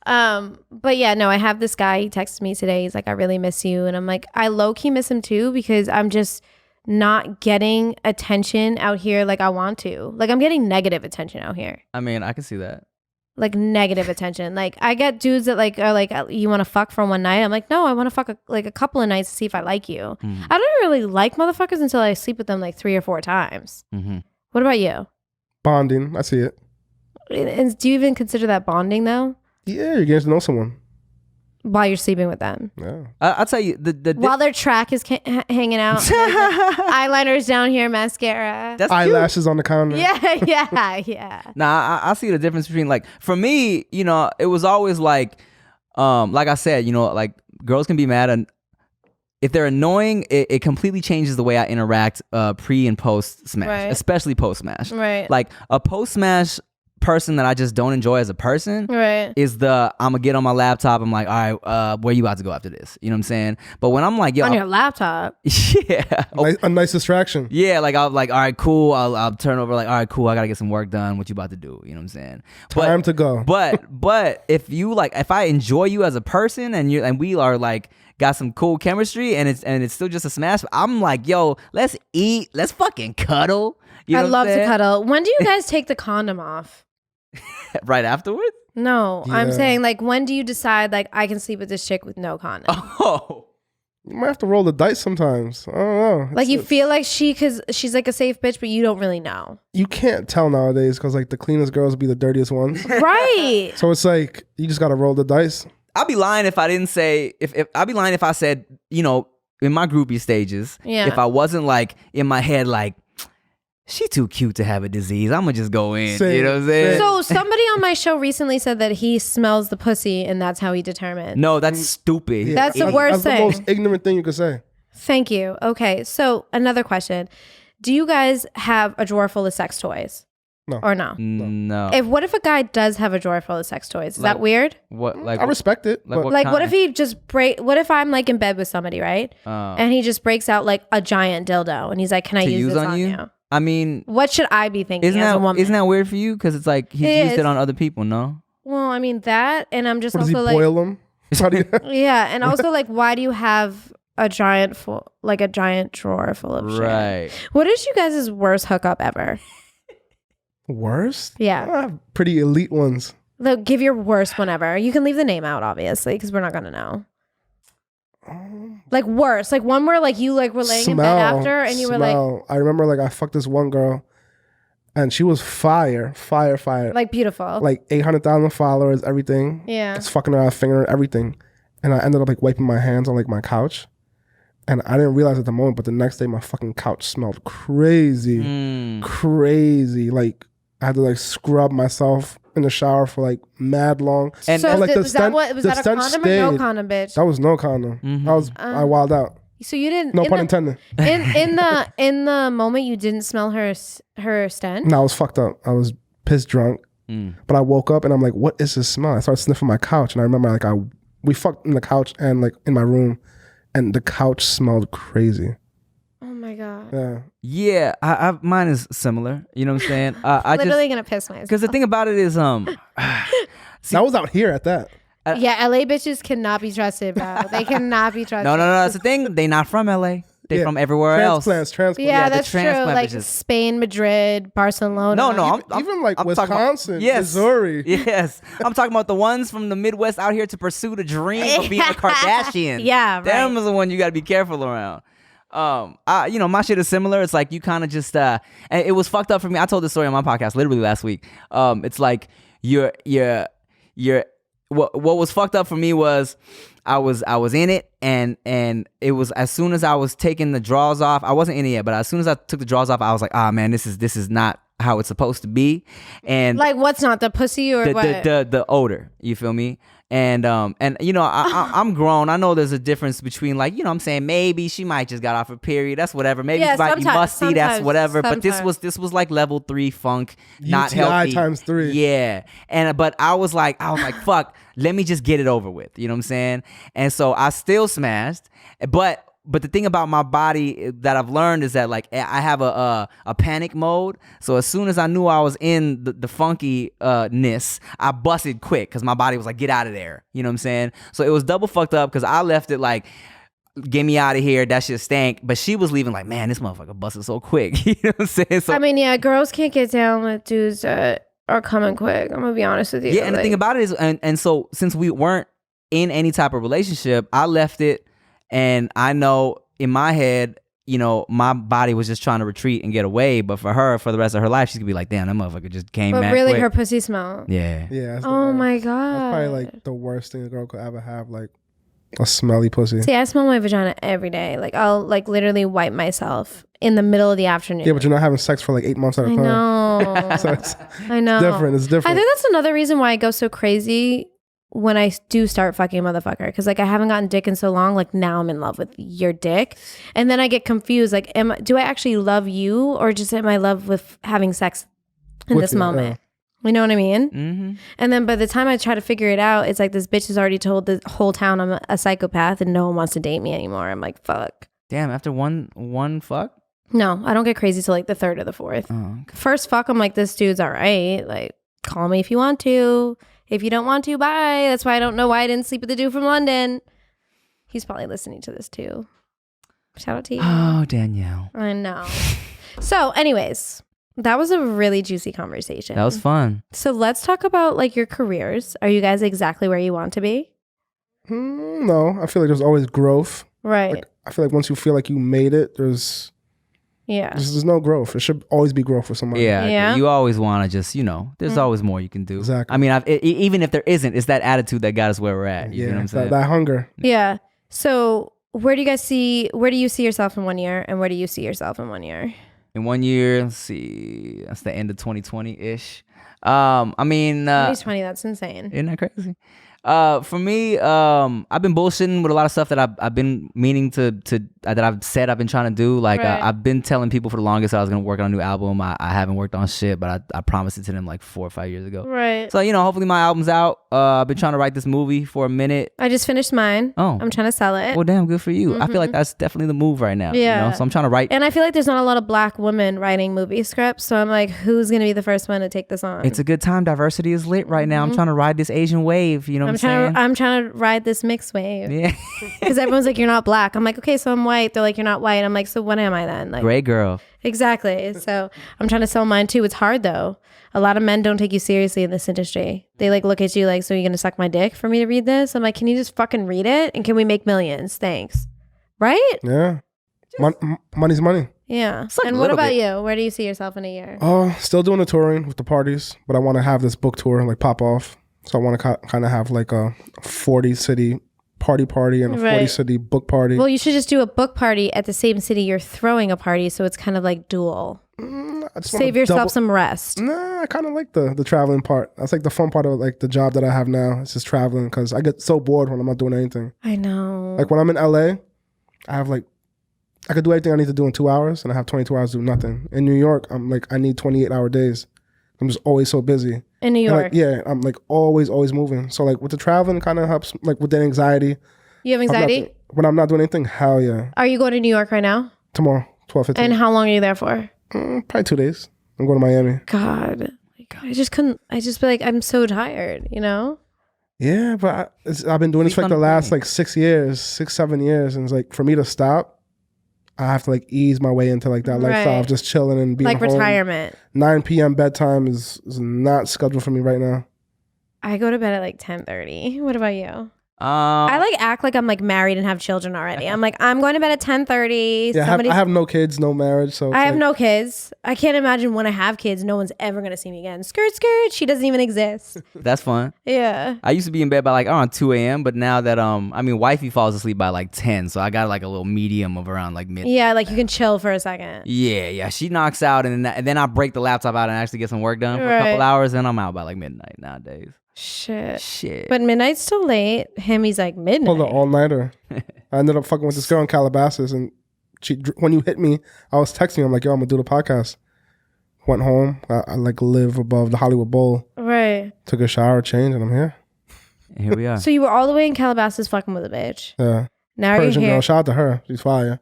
But yeah, no, I have this guy. He texted me today. He's like, I really miss you. And I'm like, I low-key miss him too because I'm just not getting attention out here like I want to. Like I'm getting negative attention out here. I mean, I can see that. Like negative attention. Like I get dudes that like are like, you want to fuck for one night? I'm like, no, I want to fuck a couple of nights to see if I like you. I don't really like motherfuckers until I sleep with them like 3 or 4 times. What about you? Bonding. I see it. And do you even consider that bonding though? Yeah, you're getting to know someone. while you're sleeping with them. Yeah. I'll tell you the While their track is hanging out, eyeliners down here, mascara. that's Eyelashes on the counter. Yeah. Nah, I see the difference between like for me, you know, it was always like I said, you know, like girls can be mad and if they're annoying, it completely changes the way I interact pre and post smash, Right. especially post smash. Right. Like a post smash person that I just don't enjoy as a person Right. is I'm gonna get on my laptop. I'm like, all right, where you about to go after this? You know what I'm saying? But when I'm like, yo, On your laptop. yeah, A nice distraction. yeah, like I'll like, all right, cool. I'll turn over like, all right, cool. I gotta get some work done. What you about to do? You know what I'm saying? Time to go. But if you like, if I enjoy you as a person and we are like got some cool chemistry and it's still just a smash, I'm like, yo, let's eat, let's fucking cuddle. You know I what I'm love to saying? cuddle. When do you guys take the condom off? Right afterwards. No, I'm Yeah. saying like when do you decide like I can sleep with this chick with no condom? Oh, You might have to roll the dice sometimes. I don't know. Like you feel like cause she's like a safe bitch, but you don't really know. You can't tell nowadays because like the cleanest girls be the dirtiest ones. Right. So it's like you just got to roll the dice. I'd be lying if I didn't say if I'd be lying if I said, you know, in my groupie stages, Yeah. if I wasn't like in my head like, she too cute to have a disease, I'm gonna just go in. Same, You know what I'm saying? So somebody on my show recently said that he smells the pussy and that's how he determined. No, that's stupid. Yeah, That's the worst That's thing. the most ignorant thing you could say. Thank you. Okay, so another question. Do you guys have a drawer full of sex toys? No. Or no? No. What if a guy does have a drawer full of sex toys? Is Like- that weird? What like I respect it. like but what- Like what kind? if he just what if I'm like in bed with somebody, right? And he just breaks out like a giant dildo and he's like, "Can I to use use this on you? I mean, What should I be thinking isn't as a woman? that weird for you? Because it's like he's It used is. it on other people. No. Well, I mean that, and I'm just what does he also like, boil them? How do you- yeah, and also like, why do you have a giant drawer full of shit? Right. What is you guys' worst hookup ever? Worst? Yeah. I have pretty elite ones. Look, give your worst one ever. You can leave the name out, obviously, because we're not gonna know. Like worst, like one where like you like were laying in bed after, and you were like I remember like I fucked this one girl, and she was fire. beautiful. Like 800,000 followers, everything. Yeah. I was fucking her, finger, everything. And I ended up like wiping my hands on like my couch. And I didn't realize at the moment, but the next day my fucking couch smelled crazy. Crazy. Like I had to like scrub myself in the shower for like mad long. And so like was that a the condom stench or no stayed. condom, bitch? That was no condom. I wilded out. So you didn't. No in pun the- intended. in the moment, you didn't smell her stench. No, I was fucked up. I was pissed drunk. But I woke up and I'm like, what is this smell? I started sniffing my couch and I remember like we fucked in the couch and like in my room and the couch smelled crazy. Oh my god! Yeah. Yeah. I mine is similar. You know what I'm saying? I Literally just gonna piss myself. because the thing about it is That was out here at that. Yeah, LA bitches cannot be trusted, bro. They cannot be trusted. no. That's the thing. They not from LA. They Yeah. from everywhere else. Transplants. Yeah, the that's true. transplant Like bitches. Spain, Madrid, Barcelona. No. Even like I'm talking about- Wisconsin, yes, Missouri. Yes, I'm talking about the ones from the Midwest out here to pursue the dream of being a Kardashian. Yeah, them right. is the one you got to be careful around. My shit is similar. It's like you kind of just and it was fucked up for me. I told this story on my podcast literally last week. It's like you're what was fucked up for me was I was in it and it was as soon as I was taking the drawers off, I wasn't in it yet, but as soon as I took the drawers off, I was like, man, this is not how it's supposed to be. And Like what's not the pussy or what? the odor, you feel me? And you know, I'm grown. I know there's a difference between like, you know what I'm saying, maybe she might just got off her period. That's whatever. Maybe Yeah, she might be musty. That's sometimes, whatever. But this sometimes. was like level 3 funk, not UTI healthy. times 3. Yeah. But I was like, fuck, let me just get it over with. You know what I'm saying? And so I still smashed, but the thing about my body that I've learned is that like I have a panic mode. So as soon as I knew I was in the funkiness, I busted quick because my body was like, get out of there. You know what I'm saying? So it was double fucked up because I left it like, get me out of here. That shit stank. But she was leaving like, man, this motherfucker busted so quick. You know what I'm saying? So I mean, yeah, girls can't get down with dudes that are coming quick. I'm gonna be honest with you. yeah, and the thing about it is, and so since we weren't in any type of relationship, I left it. And I know in my head, you know, my body was just trying to retreat and get away. But for her, for the rest of her life, she's gonna be like, damn, that motherfucker just came back. But really, quick. her pussy smell. Yeah. Yeah. Oh my God. That's probably like the worst thing a girl could ever have, like a smelly pussy. See, I smell my vagina every day. Like I'll like literally wipe myself in the middle of the afternoon. Yeah, but you're not having sex for like 8 months at a time. I know. So it's I know. different. It's different. I think that's another reason why I go so crazy when I do start fucking a motherfucker. Because like I haven't gotten dick in so long. Like now I'm in love with your dick. And then I get confused. Like, do I actually love you or just am I in love with having sex in this moment? You know what I mean? Mm-hmm. And then by the time I try to figure it out, it's like this bitch has already told the whole town I'm a psychopath and no one wants to date me anymore. I'm like, fuck. Damn, after one fuck? No, I don't get crazy till like the third or the fourth. Oh, okay. First fuck, I'm like, this dude's all right. Like, call me if you want to. If you don't want to, bye. That's why I don't know why I didn't sleep with the dude from London. He's probably listening to this too. Shout out to you. Oh, Danielle. I know. So anyways, that was a really juicy conversation. That was fun. So let's talk about like your careers. Are you guys exactly where you want to be? No, I feel like there's always growth. Right. Like, I feel like once you feel like you made it, there's no growth. It should always be growth for somebody. Yeah. You always want to just, you know, there's always more you can do. Exactly. I mean, even if there isn't, it's that attitude that got us where we're at. You know what I'm saying? That hunger. Yeah. So where do you see yourself in 1 year and where do you see yourself in 1 year? In 1 year, let's see, that's the end of 2020-ish. I mean, 2020, that's insane. isn't that crazy? For me, I've been bullshitting with a lot of stuff that I've been meaning to that I've said I've been trying to do. Like Right. I've been telling people for the longest I was gonna work on a new album. I haven't worked on shit, but I promised it to them like 4 or 5 years ago. Right. So, you know, hopefully my album's out. I've been trying to write this movie for a minute. I just finished mine. Oh. I'm trying to sell it. Well, damn, good for you. I feel like that's definitely the move right now. Yeah. You know? So I'm trying to write. And I feel like there's not a lot of black women writing movie scripts. So I'm like, who's going to be the first one to take this on? It's a good time. Diversity is lit right now. I'm trying to ride this Asian wave. You know what I'm saying? I'm trying to ride this mixed wave. Yeah. Because everyone's like, you're not black. I'm like, okay, so I'm white. They're like, you're not white. I'm like, so what am I then? Like, Gray girl. Exactly. So I'm trying to sell mine too. It's hard though. A lot of men don't take you seriously in this industry. They like look at you like, so you're going to suck my dick for me to read this? I'm like, can you just fucking read it? And can we make millions? Thanks. Right? Yeah. Money's money. Yeah. like And a what little about bit. you? Where do you see yourself in a year? Still doing the touring with the parties, but I want to have this book tour like pop off. So I want to kind of have like a 40 city party and a 40 Right. city book party. Well, you should just do a book party at the same city you're throwing a party, so it's kind of like dual. I just Save wanna yourself some rest. Nah, I kind of like the traveling part. That's like the fun part of like the job that I have now. It's just traveling because I get so bored when I'm not doing anything. I know. Like when I'm in LA, I have like, I could do everything I need to do in 2 hours and I have 22 hours to do nothing. In New York, I'm like, I need 28-hour days. I'm just always so busy. In New And, York. like, yeah, I'm like always moving. So like with the traveling kind of helps like with the anxiety. You have anxiety? When I'm not doing anything, hell yeah. Are you going to New York right now? Tomorrow, 12:15. And how long are you there for? Probably 2 days. I'm going to Miami. God. I just couldn't. I just be like, I'm so tired, you know? Yeah, but I've been doing this for like the last like 6 years, 7 years. And it's like for me to stop, I have to like ease my way into like that lifestyle of just chilling and being Like home. retirement. 9 p.m. bedtime is not scheduled for me right now. I go to bed at like 10:30. What about you? I like act like I'm like married and have children already. I'm like, I'm going to bed at 10:30. Yeah, I have no kids, no marriage. So I have no kids. I can't imagine when I have kids, no one's ever going to see me again. Skirt, skirt. She doesn't even exist. That's fun. Yeah. I used to be in bed by like around 2 a.m. But now that I mean, wifey falls asleep by like 10, so I got like a little medium of around like midnight. Yeah, like you can chill for a second. Yeah. She knocks out, and then I break the laptop out and actually get some work done for a couple hours, and I'm out by like midnight nowadays. Shit. But midnight's still late. He's like midnight. Pulled an all-nighter. I ended up fucking with this girl in Calabasas, and when you hit me, I was texting her. I'm like, yo, I'm gonna do the podcast. Went home. I like live above the Hollywood Bowl. Right. Took a shower, changed, and I'm here. And here we are. So you were all the way in Calabasas fucking with a bitch. Yeah. Now Persian you're here. girl. Shout out to her. She's fire.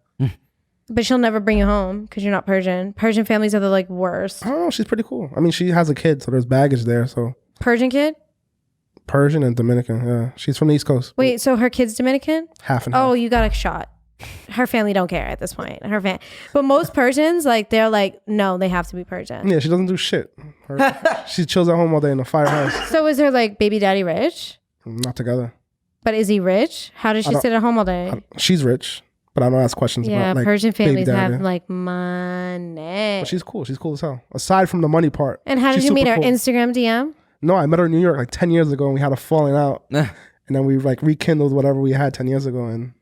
But she'll never bring you home because you're not Persian. Persian families are the like worst. I don't know. She's pretty cool. I mean, she has a kid, so there's baggage there. So Persian kid? Persian and Dominican. Yeah. She's from the East Coast. Wait, so her kid's Dominican? Half and half. Oh, you got a shot. Her family don't care at this point. But most Persians, like they're like, no, they have to be Persian. Yeah, she doesn't do shit. She chills at home all day in the firehouse. So is her like baby daddy rich? Not together. But is he rich? How does she sit at home all day? She's rich. but I don't ask questions Yeah, about like Persian families baby daddy. have like money. But she's cool. She's cool as hell. Aside from the money part. And how did she's you meet super her? cool. Instagram DM? No, I met her in New York like 10 years ago, and we had a falling out. And then we like rekindled whatever we had 10 years ago. And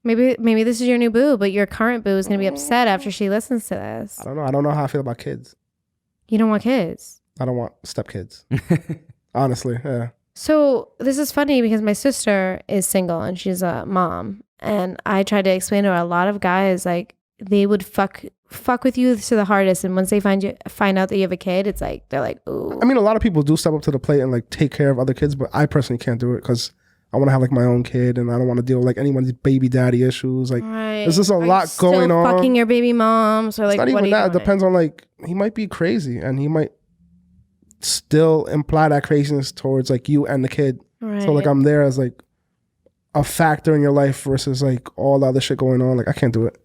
Maybe this is your new boo, but your current boo is going to be upset after she listens to this. I don't know. I don't know how I feel about kids. You don't want kids. I don't want stepkids. Honestly, yeah. So this is funny because my sister is single and she's a mom. And I tried to explain to her a lot of guys, like, they would fuck with you to the hardest. And once they find out that you have a kid, it's like, they're like, ooh. I mean, a lot of people do step up to the plate and like take care of other kids, but I personally can't do it because I want to have like my own kid and I don't want to deal with like anyone's baby daddy issues. Like, there's just a lot going on. Fucking your baby moms or like, it's not even that. It depends on like, he might be crazy and he might still imply that craziness towards like you and the kid. Right. So like I'm there as like a factor in your life versus like all the other shit going on. Like I can't do it.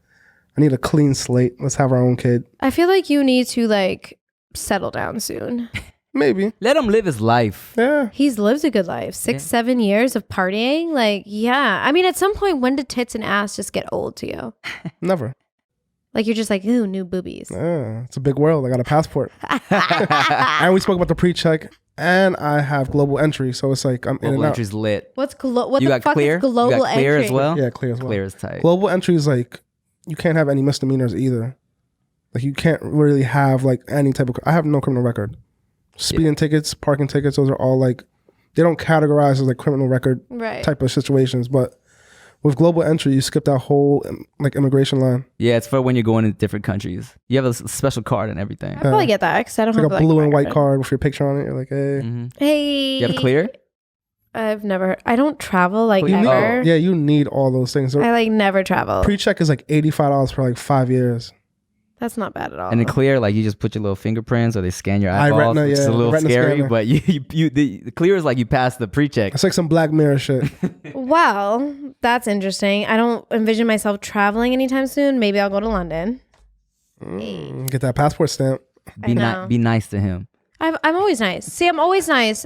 I need a clean slate. Let's have our own kid. I feel like you need to like settle down soon. Maybe. Let him live his life. Yeah. He's lived a good life. 6-7 years of partying. Like, yeah. I mean, at some point, when did tits and ass just get old to you? Never. Like, you're just like, ooh, new boobies. Yeah, it's a big world. I got a passport. And we spoke about the pre-check. And I have global entry. So it's like I'm in Global and out. entry's lit. What You the got fuck clear? is global You got clear entry? as well? Yeah, clear as well. Clear is tight. Global entry is like, you can't have any misdemeanors either. Like you can't really have like any type of, I have no criminal record. Speeding tickets, parking tickets, those are all like, they don't categorize as like criminal record type of situations. But with global entry, you skip that whole like immigration line. Yeah, it's for when you're going into different countries. You have a special card and everything. I probably get that because I don't It's have like a blue and white card with your picture on it. You're like, hey. Mm-hmm. Hey. You have clear? I've never, I don't travel like Clear? ever. Yeah, you need all those things. So I like never travel. pre-check is like $85 for like 5 years. That's not bad at all. And in clear, like you just put your little fingerprints or they scan your eyeballs, retina, which is a yeah, little retina scary. scanner. But the clear is like you pass the pre-check. It's like some Black Mirror shit. Well, that's interesting. I don't envision myself traveling anytime soon. Maybe I'll go to London. Get that passport stamp. I know. Be nice to him. I'm always nice. See, I'm always nice.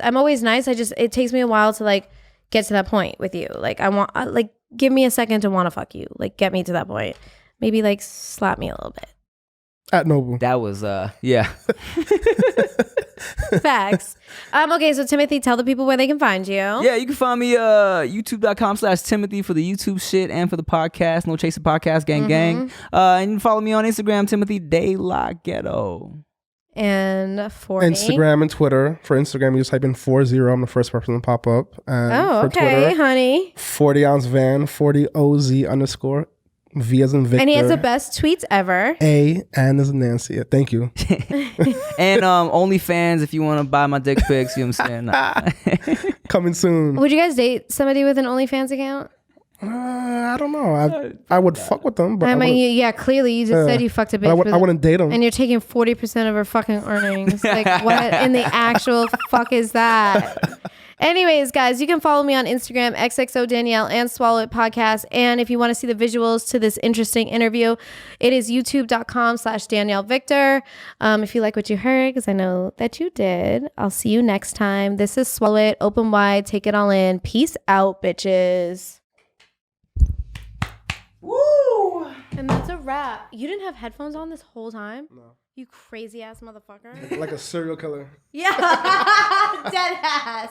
It takes me a while to like get to that point with you. Like like give me a second to want to fuck you. Like get me to that point. Maybe like slap me a little bit. At Noble. That was yeah. Facts. Okay, so Timothy, tell the people where they can find you. Yeah, you can find me youtube.com/Timothy for the YouTube shit and for the podcast, No Chaser Podcast, gang. And you can follow me on Instagram, Timothy Delaghetto. And for Instagram and Twitter. For Instagram, you just type in 40. I'm the first person to pop up. And oh, for okay, Twitter, honey. 40OZVAN, 40OZ_. V as in Victor. And he has the best tweets ever. A and as in Nancy. Yeah, thank you. And OnlyFans if you want to buy my dick pics, you know what I'm saying? Coming soon. Would you guys date somebody with an OnlyFans account? I don't know. I would fuck with them, but I mean, yeah, clearly you just said you fucked a bitch. I wouldn't date them. And you're taking 40% of her fucking earnings. Like, what in the actual fuck is that? Anyways, guys, you can follow me on Instagram, XXO Danielle and Swallow It Podcast. And if you want to see the visuals to this interesting interview, it is youtube.com/DanielleVictor. If you like what you heard, because I know that you did, I'll see you next time. This is Swallow It, open wide, take it all in. Peace out, bitches. Woo! And that's a wrap. You didn't have headphones on this whole time? No. You crazy ass motherfucker. Like a serial killer. Yeah. Dead ass.